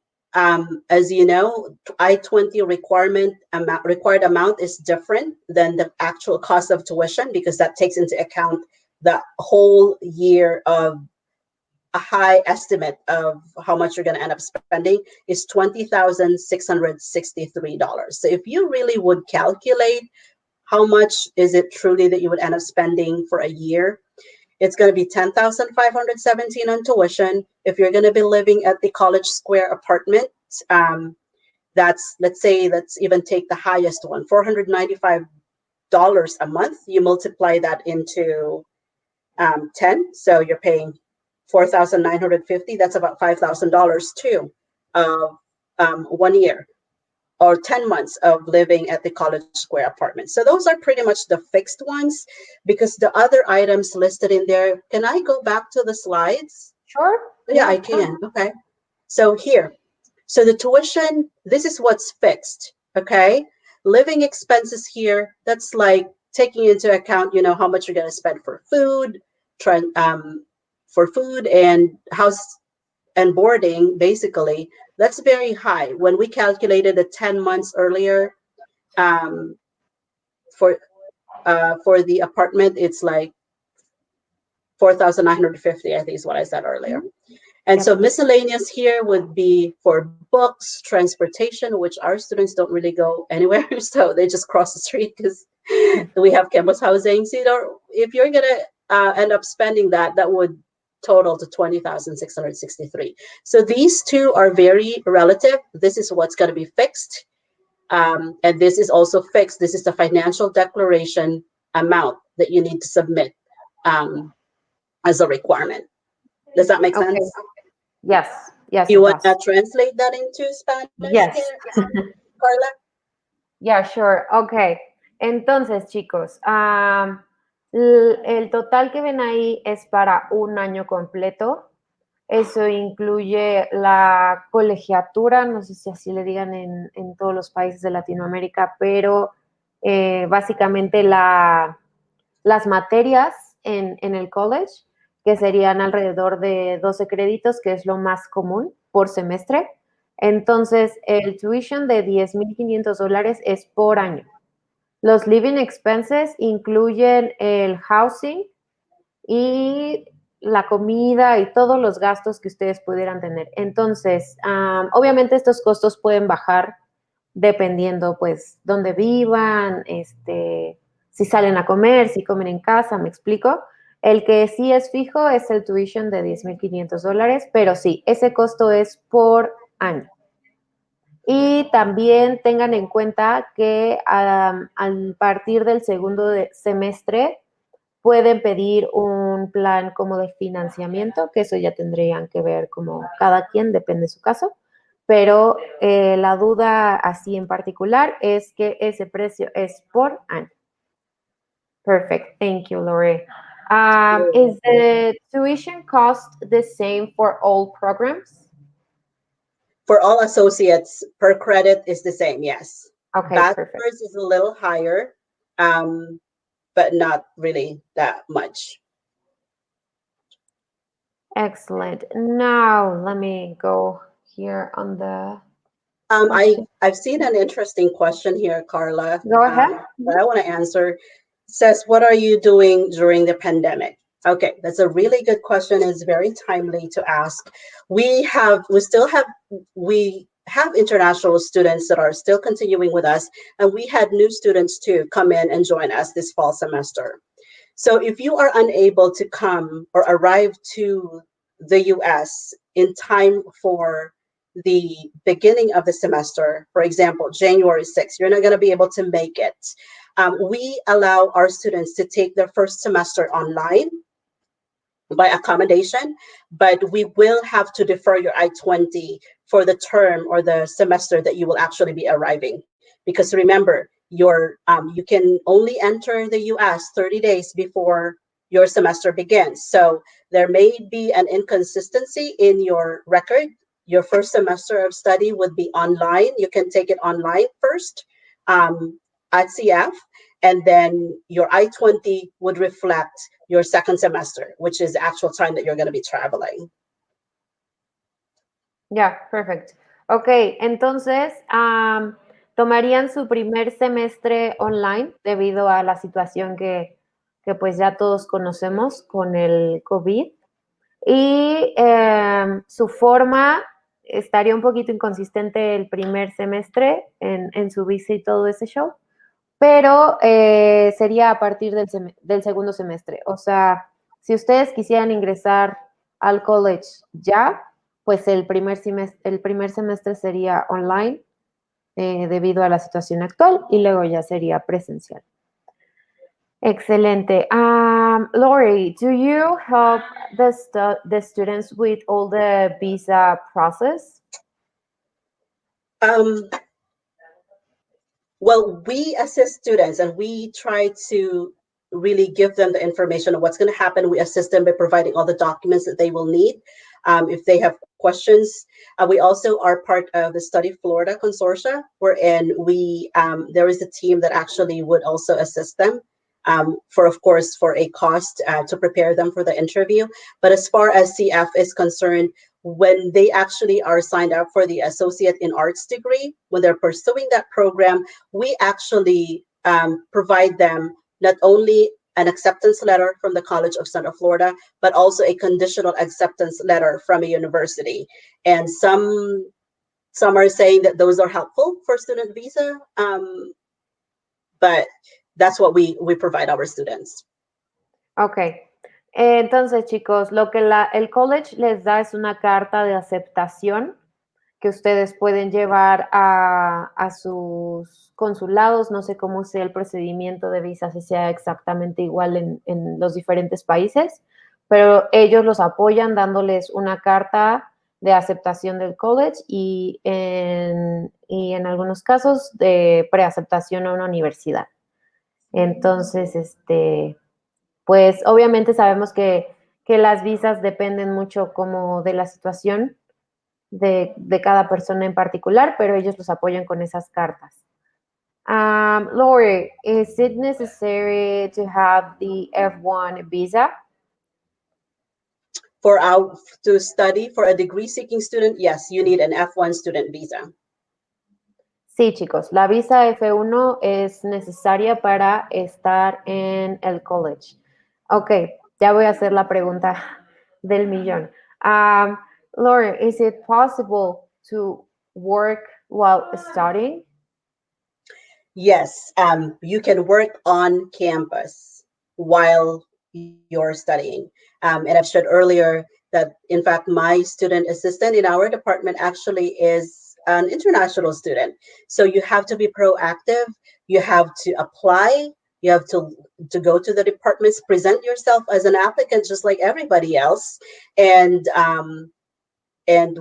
As you know, I-20 required amount is different than the actual cost of tuition, because that takes into account the whole year of a high estimate of how much you're going to end up spending is $20,663. So if you really would calculate how much is it truly that you would end up spending for a year, it's going to be $10,517 on tuition. If you're going to be living at the College Square apartment, let's even take the highest one, $495 a month. You multiply that into 10, so you're paying $4,950. That's about $5,000 too, 1 year or 10 months of living at the College Square apartment. So those are pretty much the fixed ones, because the other items listed in there, can I go back to the slides? Sure. Yeah, I can. Okay. So here, so the tuition, this is what's fixed. Okay. Living expenses here, that's like taking into account, how much you're going to spend for food, and house and boarding, basically. That's very high. When we calculated it 10 months earlier, for the apartment, it's like $4,950, I think is what I said earlier. And Yep. so miscellaneous here would be for books, transportation, which our students don't really go anywhere. So they just cross the street because we have campus housing. So if you're going to end up spending that, that would total to 20,663. So these two are very relative. This is what's going to be fixed. And this is also fixed. This is the financial declaration amount that you need to submit as a requirement. Does that make sense? Okay. Yes. Yes. You it want to does. translate that into Spanish Yes. here, Carla? Yeah, sure. Okay. Entonces, chicos, el total que ven ahí es para un año completo. Eso incluye la colegiatura, no sé si así le digan en todos los países de Latinoamérica, pero básicamente las materias en el college, que serían alrededor de 12 créditos, que es lo más común por semestre. Entonces, el tuition de $10,500 es por año. Los living expenses incluyen el housing y la comida y todos los gastos que ustedes pudieran tener. Entonces, obviamente estos costos pueden bajar dependiendo, pues, dónde vivan, si salen a comer, si comen en casa, ¿me explico? El que sí es fijo es el tuition de $10,500, pero sí, ese costo es por año. Y también tengan en cuenta que al partir del segundo semestre pueden pedir un plan como de financiamiento, que eso ya tendrían que ver como cada quien, depende de su caso. Pero la duda así en particular es que ese precio es por año. Perfect. Thank you, Lory. Is the tuition cost the same for all programs? For all associates, per credit is the same, yes. Okay, Bachelor's perfect. is a little higher, but not really that much. Excellent. Now, let me go here on the... I've seen an interesting question here, Carla. Go ahead. That I want to answer. It says, what are you doing during the pandemic? Okay, that's a really good question. It's very timely to ask. We have international students that are still continuing with us, and we had new students too come in and join us this fall semester. So if you are unable to come or arrive to the US in time for the beginning of the semester, for example, January 6th, you're not going to be able to make it. We allow our students to take their first semester online by accommodation, but we will have to defer your I-20 for the term or the semester that you will actually be arriving. Because remember, you can only enter the US 30 days before your semester begins. So there may be an inconsistency in your record. Your first semester of study would be online. You can take it online first at CF, and then your I-20 would reflect your second semester, which is the actual time that you're going to be traveling. Yeah, perfect. Ok, entonces tomarían su primer semestre online debido a la situación que pues ya todos conocemos con el COVID. Y su forma estaría un poquito inconsistente el primer semestre en su visa y todo ese show, pero sería a partir del segundo semestre. O sea, si ustedes quisieran ingresar al college ya, pues el primer semestre sería online debido a la situación actual y luego ya sería presencial. Excelente. Lory, do you help the students with all the visa process? Well, we assist students and we try to really give them the information of what's going to happen. We assist them by providing all the documents that they will need. If they have questions, we also are part of the Study Florida Consortia, wherein there is a team that actually would also assist them for a cost to prepare them for the interview. But as far as CF is concerned, when they actually are signed up for the Associate in Arts degree, when they're pursuing that program, we actually provide them not only an acceptance letter from the College of Central Florida, but also a conditional acceptance letter from a university. And some are saying that those are helpful for student visa, but that's what we provide our students. Ok. Entonces, chicos, lo que el college les da es una carta de aceptación que ustedes pueden llevar a sus consulados. No sé cómo sea el procedimiento de visa, si sea exactamente igual en los diferentes países, pero ellos los apoyan dándoles una carta de aceptación del college y en algunos casos de preaceptación a una universidad. Entonces, pues obviamente sabemos que las visas dependen mucho como de la situación de cada persona en particular, pero ellos los apoyan con esas cartas. Lory, is it necessary to have the F1 visa? To study for a degree-seeking student, yes, you need an F1 student visa. Sí, chicos, la visa F1 es necesaria para estar en el college. Ok, ya voy a hacer la pregunta del millón. Lory, is it possible to work while studying? Yes, you can work on campus while you're studying. And I've shared earlier that, in fact, my student assistant in our department actually is an international student. So you have to be proactive. You have to apply. You have to go to the departments, present yourself as an applicant, just like everybody else. And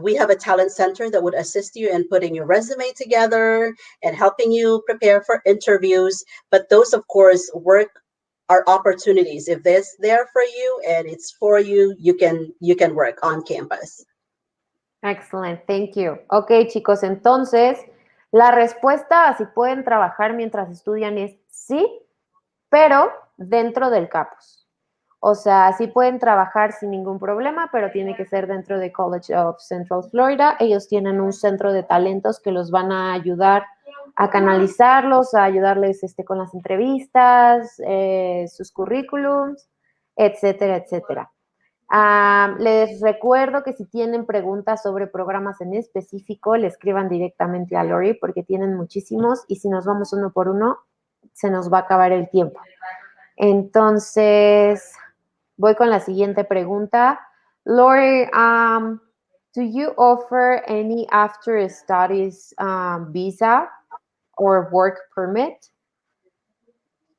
we have a talent center that would assist you in putting your resume together and helping you prepare for interviews. But those, of course, are opportunities. If it's there for you and it's for you, you can work on campus. Excellent, thank you. Ok, chicos, entonces, la respuesta a si pueden trabajar mientras estudian es sí, pero dentro del campus. O sea, sí pueden trabajar sin ningún problema, pero tiene que ser dentro de College of Central Florida. Ellos tienen un centro de talentos que los van a ayudar a canalizarlos, a ayudarles con las entrevistas, sus currículums, etcétera, etcétera. Les recuerdo que si tienen preguntas sobre programas en específico, le escriban directamente a Lory porque tienen muchísimos y si nos vamos uno por uno, se nos va a acabar el tiempo. Entonces, voy con la siguiente pregunta. Lory, do you offer any after studies visa or work permit?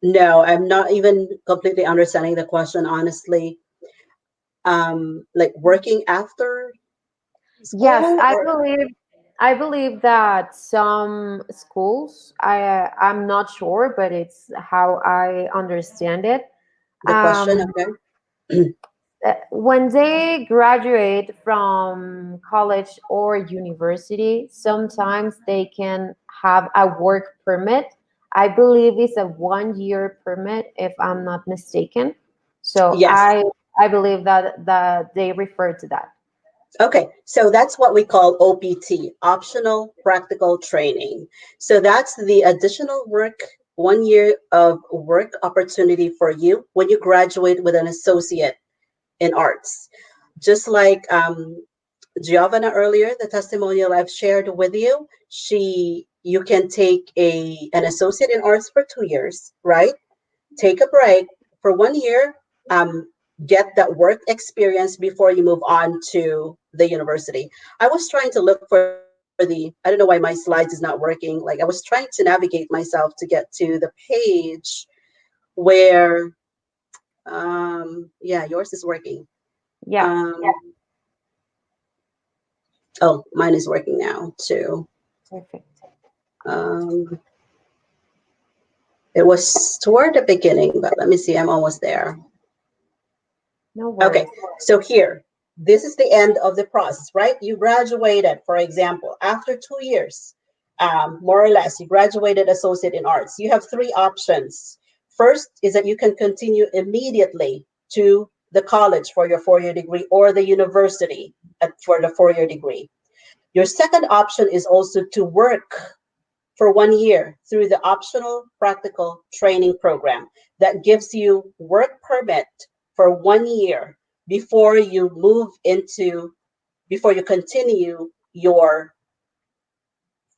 No, I'm not even completely understanding the question, honestly. Like working after school? Yes, I believe that some schools, I'm not sure, but it's how I understand it. The question, okay. When they graduate from college or university, sometimes they can have a work permit. I believe it's a 1-year permit, if I'm not mistaken. So yes. I believe that they refer to that. Okay, so that's what we call OPT, optional practical training. So that's the additional work, 1 year of work opportunity for you when you graduate with an associate in arts. Just like Giovanna earlier, the testimonial I've shared with you, you can take an associate in arts for 2 years, right? Take a break for 1 year, get that work experience before you move on to the university. I was trying to look for I don't know why my slides is not working. Like I was trying to navigate myself to get to the page where, yeah, yours is working. Yeah. Oh, mine is working now too. Perfect. It was toward the beginning, but let me see, I'm almost there. No worries. Okay, so here, this is the end of the process, right? You graduated, for example, after 2 years, more or less, you graduated associate in arts. You have 3 options. First is that you can continue immediately to the college for your 4-year degree or the university for the 4-year degree. Your second option is also to work for 1 year through the optional practical training program that gives you work permit for 1 year before you continue your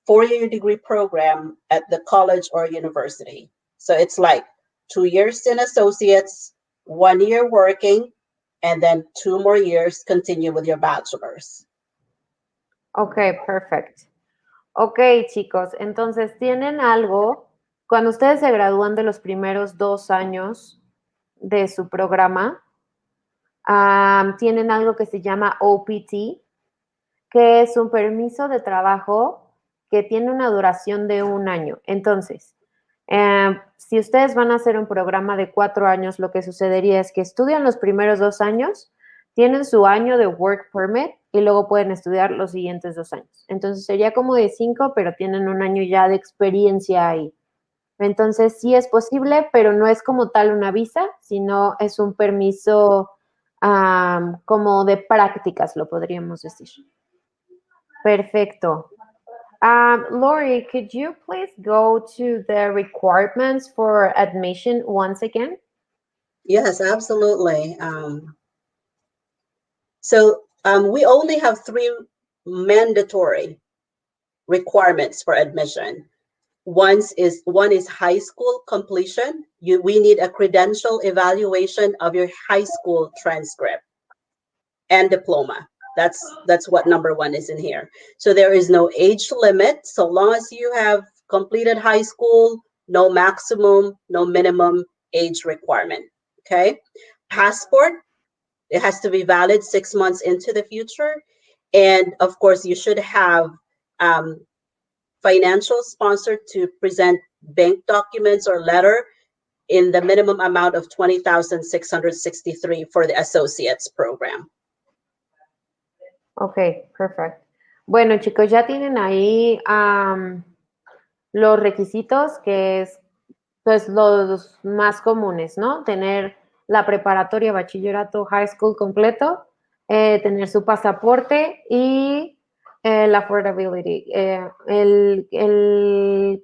4-year degree program at the college or university. So it's like 2 years in associates, 1 year working, and then 2 more years continue with your bachelor's. Okay, perfect. Ok, chicos, entonces tienen algo, cuando ustedes se gradúan de los primeros 2 años de su programa, tienen algo que se llama OPT, que es un permiso de trabajo que tiene una duración de 1 año. Entonces, si ustedes van a hacer un programa de 4 años, lo que sucedería es que estudian los primeros 2 años, tienen su año de work permit y luego pueden estudiar los siguientes 2 años. Entonces, sería como de 5, pero tienen 1 año ya de experiencia ahí. Entonces, sí es posible, pero no es como tal una visa, sino es un permiso como de prácticas, lo podríamos decir. Perfecto. Lory, could you please go to the requirements for admission once again? Yes, absolutely. So we only have 3 mandatory requirements for admission. One is high school completion. We need a credential evaluation of your high school transcript and diploma. That's what number 1 is in here. So there is no age limit. So long as you have completed high school, no maximum, no minimum age requirement. Okay. Passport, it has to be valid 6 months into the future. And of course, you should have financial sponsor to present bank documents or letter in the minimum amount of $20,663 for the associates program. Ok, perfecto. Bueno, chicos, ya tienen ahí los requisitos, que es pues los más comunes, ¿no? Tener la preparatoria, bachillerato, high school completo, tener su pasaporte y la affordability. El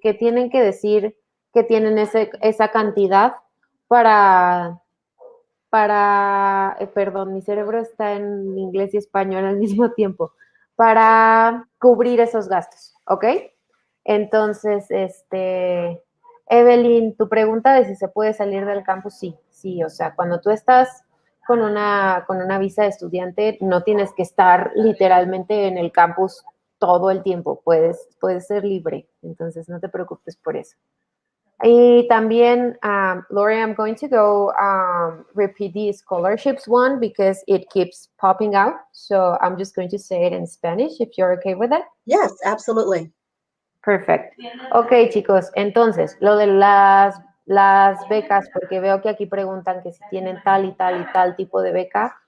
que tienen que decir que tienen esa cantidad perdón, mi cerebro está en inglés y español al mismo tiempo, para cubrir esos gastos, ¿ok? Entonces, Evelyn, tu pregunta de si se puede salir del campus, sí, o sea, cuando tú estás con una visa de estudiante, no tienes que estar literalmente en el campus todo el tiempo, puedes ser libre, entonces no te preocupes por eso. Y también, Lory, I'm going to go repeat the scholarships one because it keeps popping out. So I'm just going to say it in Spanish if you're okay with it. Yes, absolutely. Perfect. Ok, chicos, entonces, lo de las becas, porque veo que aquí preguntan que si tienen tal y tal tipo de beca.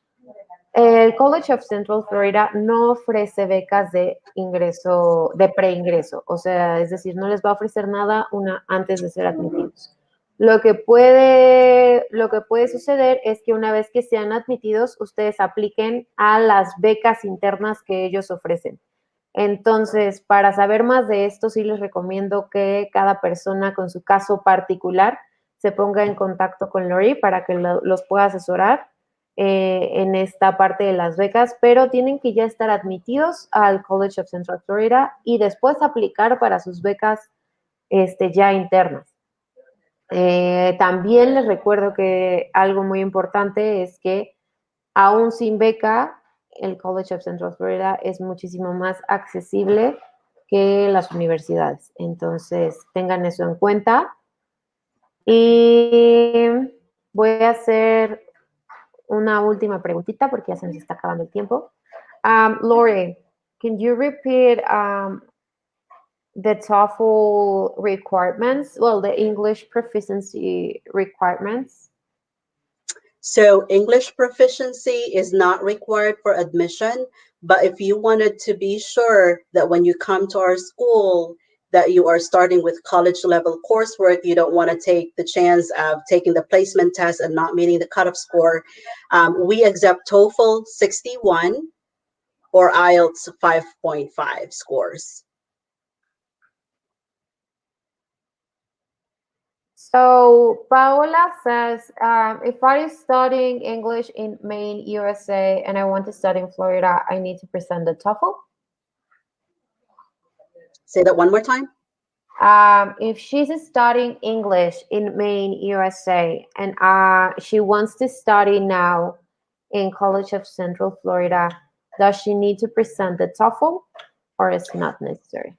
El College of Central Florida no ofrece becas de ingreso, de preingreso, o sea, es decir, no les va a ofrecer nada antes de ser admitidos. Lo que puede suceder es que una vez que sean admitidos, ustedes apliquen a las becas internas que ellos ofrecen. Entonces, para saber más de esto, sí les recomiendo que cada persona con su caso particular se ponga en contacto con Lory para que los pueda asesorar en esta parte de las becas, pero tienen que ya estar admitidos al College of Central Florida y después aplicar para sus becas ya internas. También les recuerdo que algo muy importante es que aún sin beca, el College of Central Florida es muchísimo más accesible que las universidades. Entonces, tengan eso en cuenta. Y voy a hacer una última preguntita porque ya se nos está acabando el tiempo. Lory, can you repeat the TOEFL requirements? Well, the English proficiency requirements. So English proficiency is not required for admission, but if you wanted to be sure that when you come to our school that you are starting with college level coursework, you don't want to take the chance of taking the placement test and not meeting the cutoff score, we accept TOEFL 61 or IELTS 5.5 scores. So Paola says, if I'm studying English in Maine, USA, and I want to study in Florida, I need to present the TOEFL. Say that one more time. If she's studying English in Maine, USA, and she wants to study now in College of Central Florida, does she need to present the TOEFL, or is not necessary?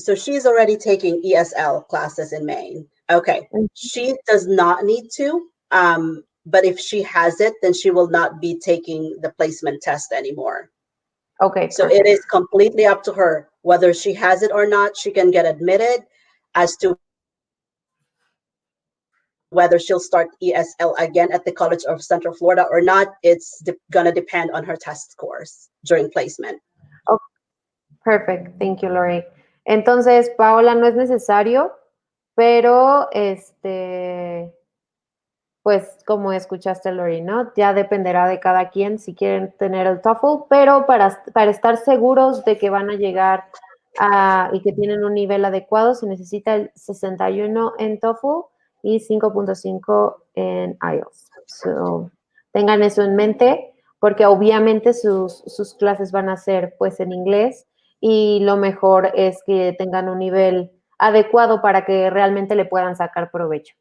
So she's already taking ESL classes in Maine. Okay, she does not need to, but if she has it, then she will not be taking the placement test anymore. Okay, so perfect. It is completely up to her whether she has it or not. She can get admitted. As to whether she'll start ESL again at the College of Central Florida or not, it's gonna depend on her test scores during placement. Oh, perfect. Thank you, Lory. Entonces, Paola, no es necesario, pero pues como escuchaste, Lory, ¿no? Ya dependerá de cada quien si quieren tener el TOEFL, pero para estar seguros de que van a llegar y que tienen un nivel adecuado, se necesita el 61 en TOEFL y 5.5 en IELTS. So, tengan eso en mente, porque obviamente sus clases van a ser pues en inglés, y lo mejor es que tengan un nivel adecuado para que realmente le puedan sacar provecho.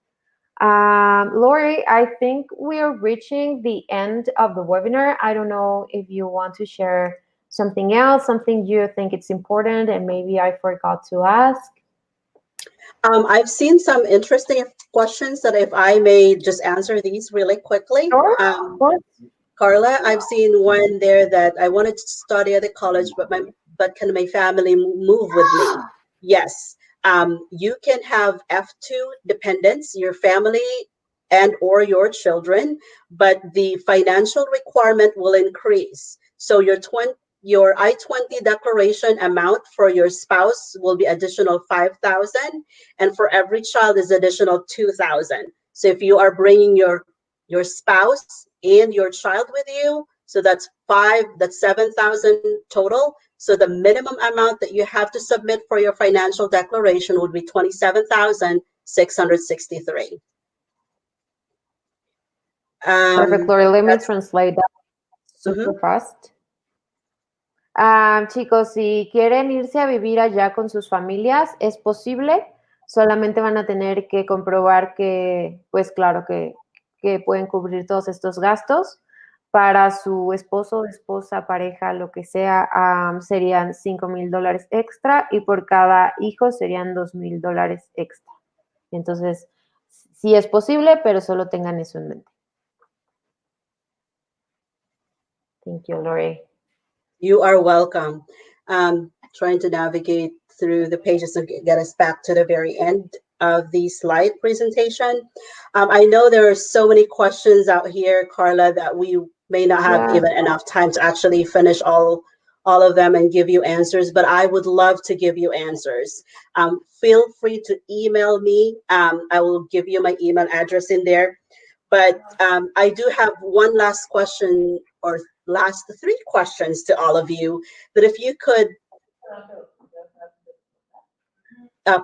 Lory, I think we are reaching the end of the webinar. I don't know if you want to share something else, something you think it's important and maybe I forgot to ask. I've seen some interesting questions that if I may just answer these really quickly. Sure, Carla, I've seen one there that I wanted to study at the college, but can my family move with me? Yes. You can have F2 dependents, your family and or your children, but the financial requirement will increase. So your I-20 declaration amount for your spouse will be additional 5,000, and for every child is additional 2,000. So if you are bringing your spouse and your child with you, so that's 7,000 total. So the minimum amount that you have to submit for your financial declaration would be 27,663. Perfect, Lory. Let me translate that super fast. Chicos, si quieren irse a vivir allá con sus familias, es posible. Solamente van a tener que comprobar que, pues claro, que pueden cubrir todos estos gastos. Para su esposo, esposa, pareja, lo que sea, serían $5,000 extra, y por cada hijo serían $2,000 extra. Entonces, sí es posible, pero solo tengan eso en mente. Thank you, Lory. You are welcome. Trying to navigate through the pages to get us back to the very end of the slide presentation. I know there are so many questions out here, Carla, that we may not have even enough time to actually finish all of them and give you answers, but I would love to give you answers. Feel free to email me. I will give you my email address in there. But I do have one last question, or last 3 questions to all of you, that if you could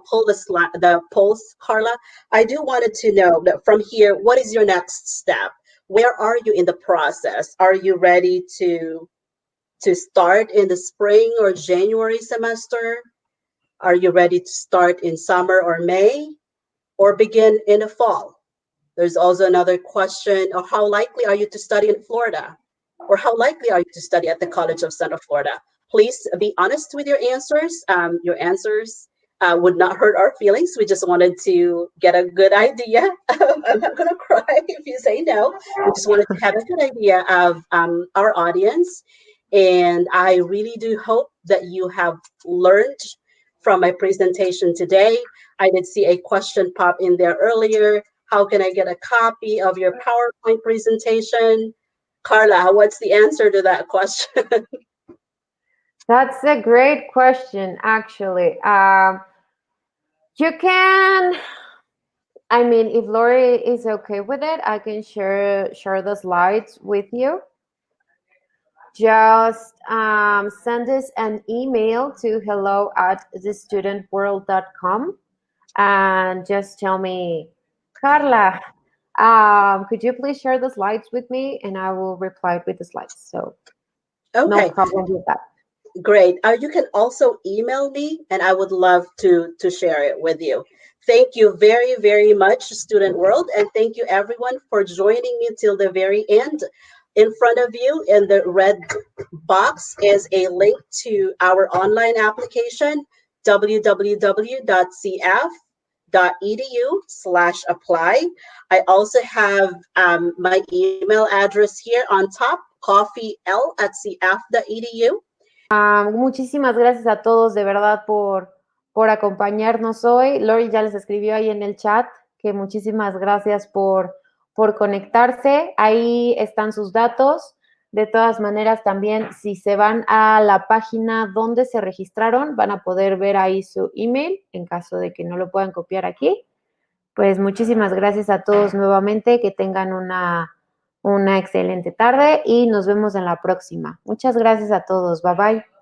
pull the polls, Carla. I do wanted to know that from here, what is your next step? Where are you in the process? Are you ready to start in the spring or January semester? Are you ready to start in summer or May, or begin in the fall? There's also another question of how likely are you to study in Florida, or how likely are you to study at the College of Central Florida? Please be honest with your answers. Your answers would not hurt our feelings. We just wanted to get a good idea. I'm not going to cry if you say no. We just wanted to have a good idea of our audience. And I really do hope that you have learned from my presentation today. I did see a question pop in there earlier. How can I get a copy of your PowerPoint presentation? Carla, what's the answer to that question? That's a great question, actually. You can, I mean, if Lory is okay with it, I can share the slides with you. Just send us an email to hello@thestudentworld.com. and just tell me, Carla, could you please share the slides with me, and I will reply with the slides. So no Okay, problem with that. great. You can also email me, and I would love to share it with you. Thank you very, very much, student world, and thank you everyone for joining me till the very end. In front of you in the red box is a link to our online application, www.cf.edu/apply. I also have my email address here on top, coffeel@cf.edu. Muchísimas gracias a todos de verdad por acompañarnos hoy. Lory ya les escribió ahí en el chat que muchísimas gracias por conectarse. Ahí están sus datos. De todas maneras, también si se van a la página donde se registraron, van a poder ver ahí su email en caso de que no lo puedan copiar aquí. Pues muchísimas gracias a todos nuevamente. Que tengan una excelente tarde y nos vemos en la próxima. Muchas gracias a todos. Bye bye.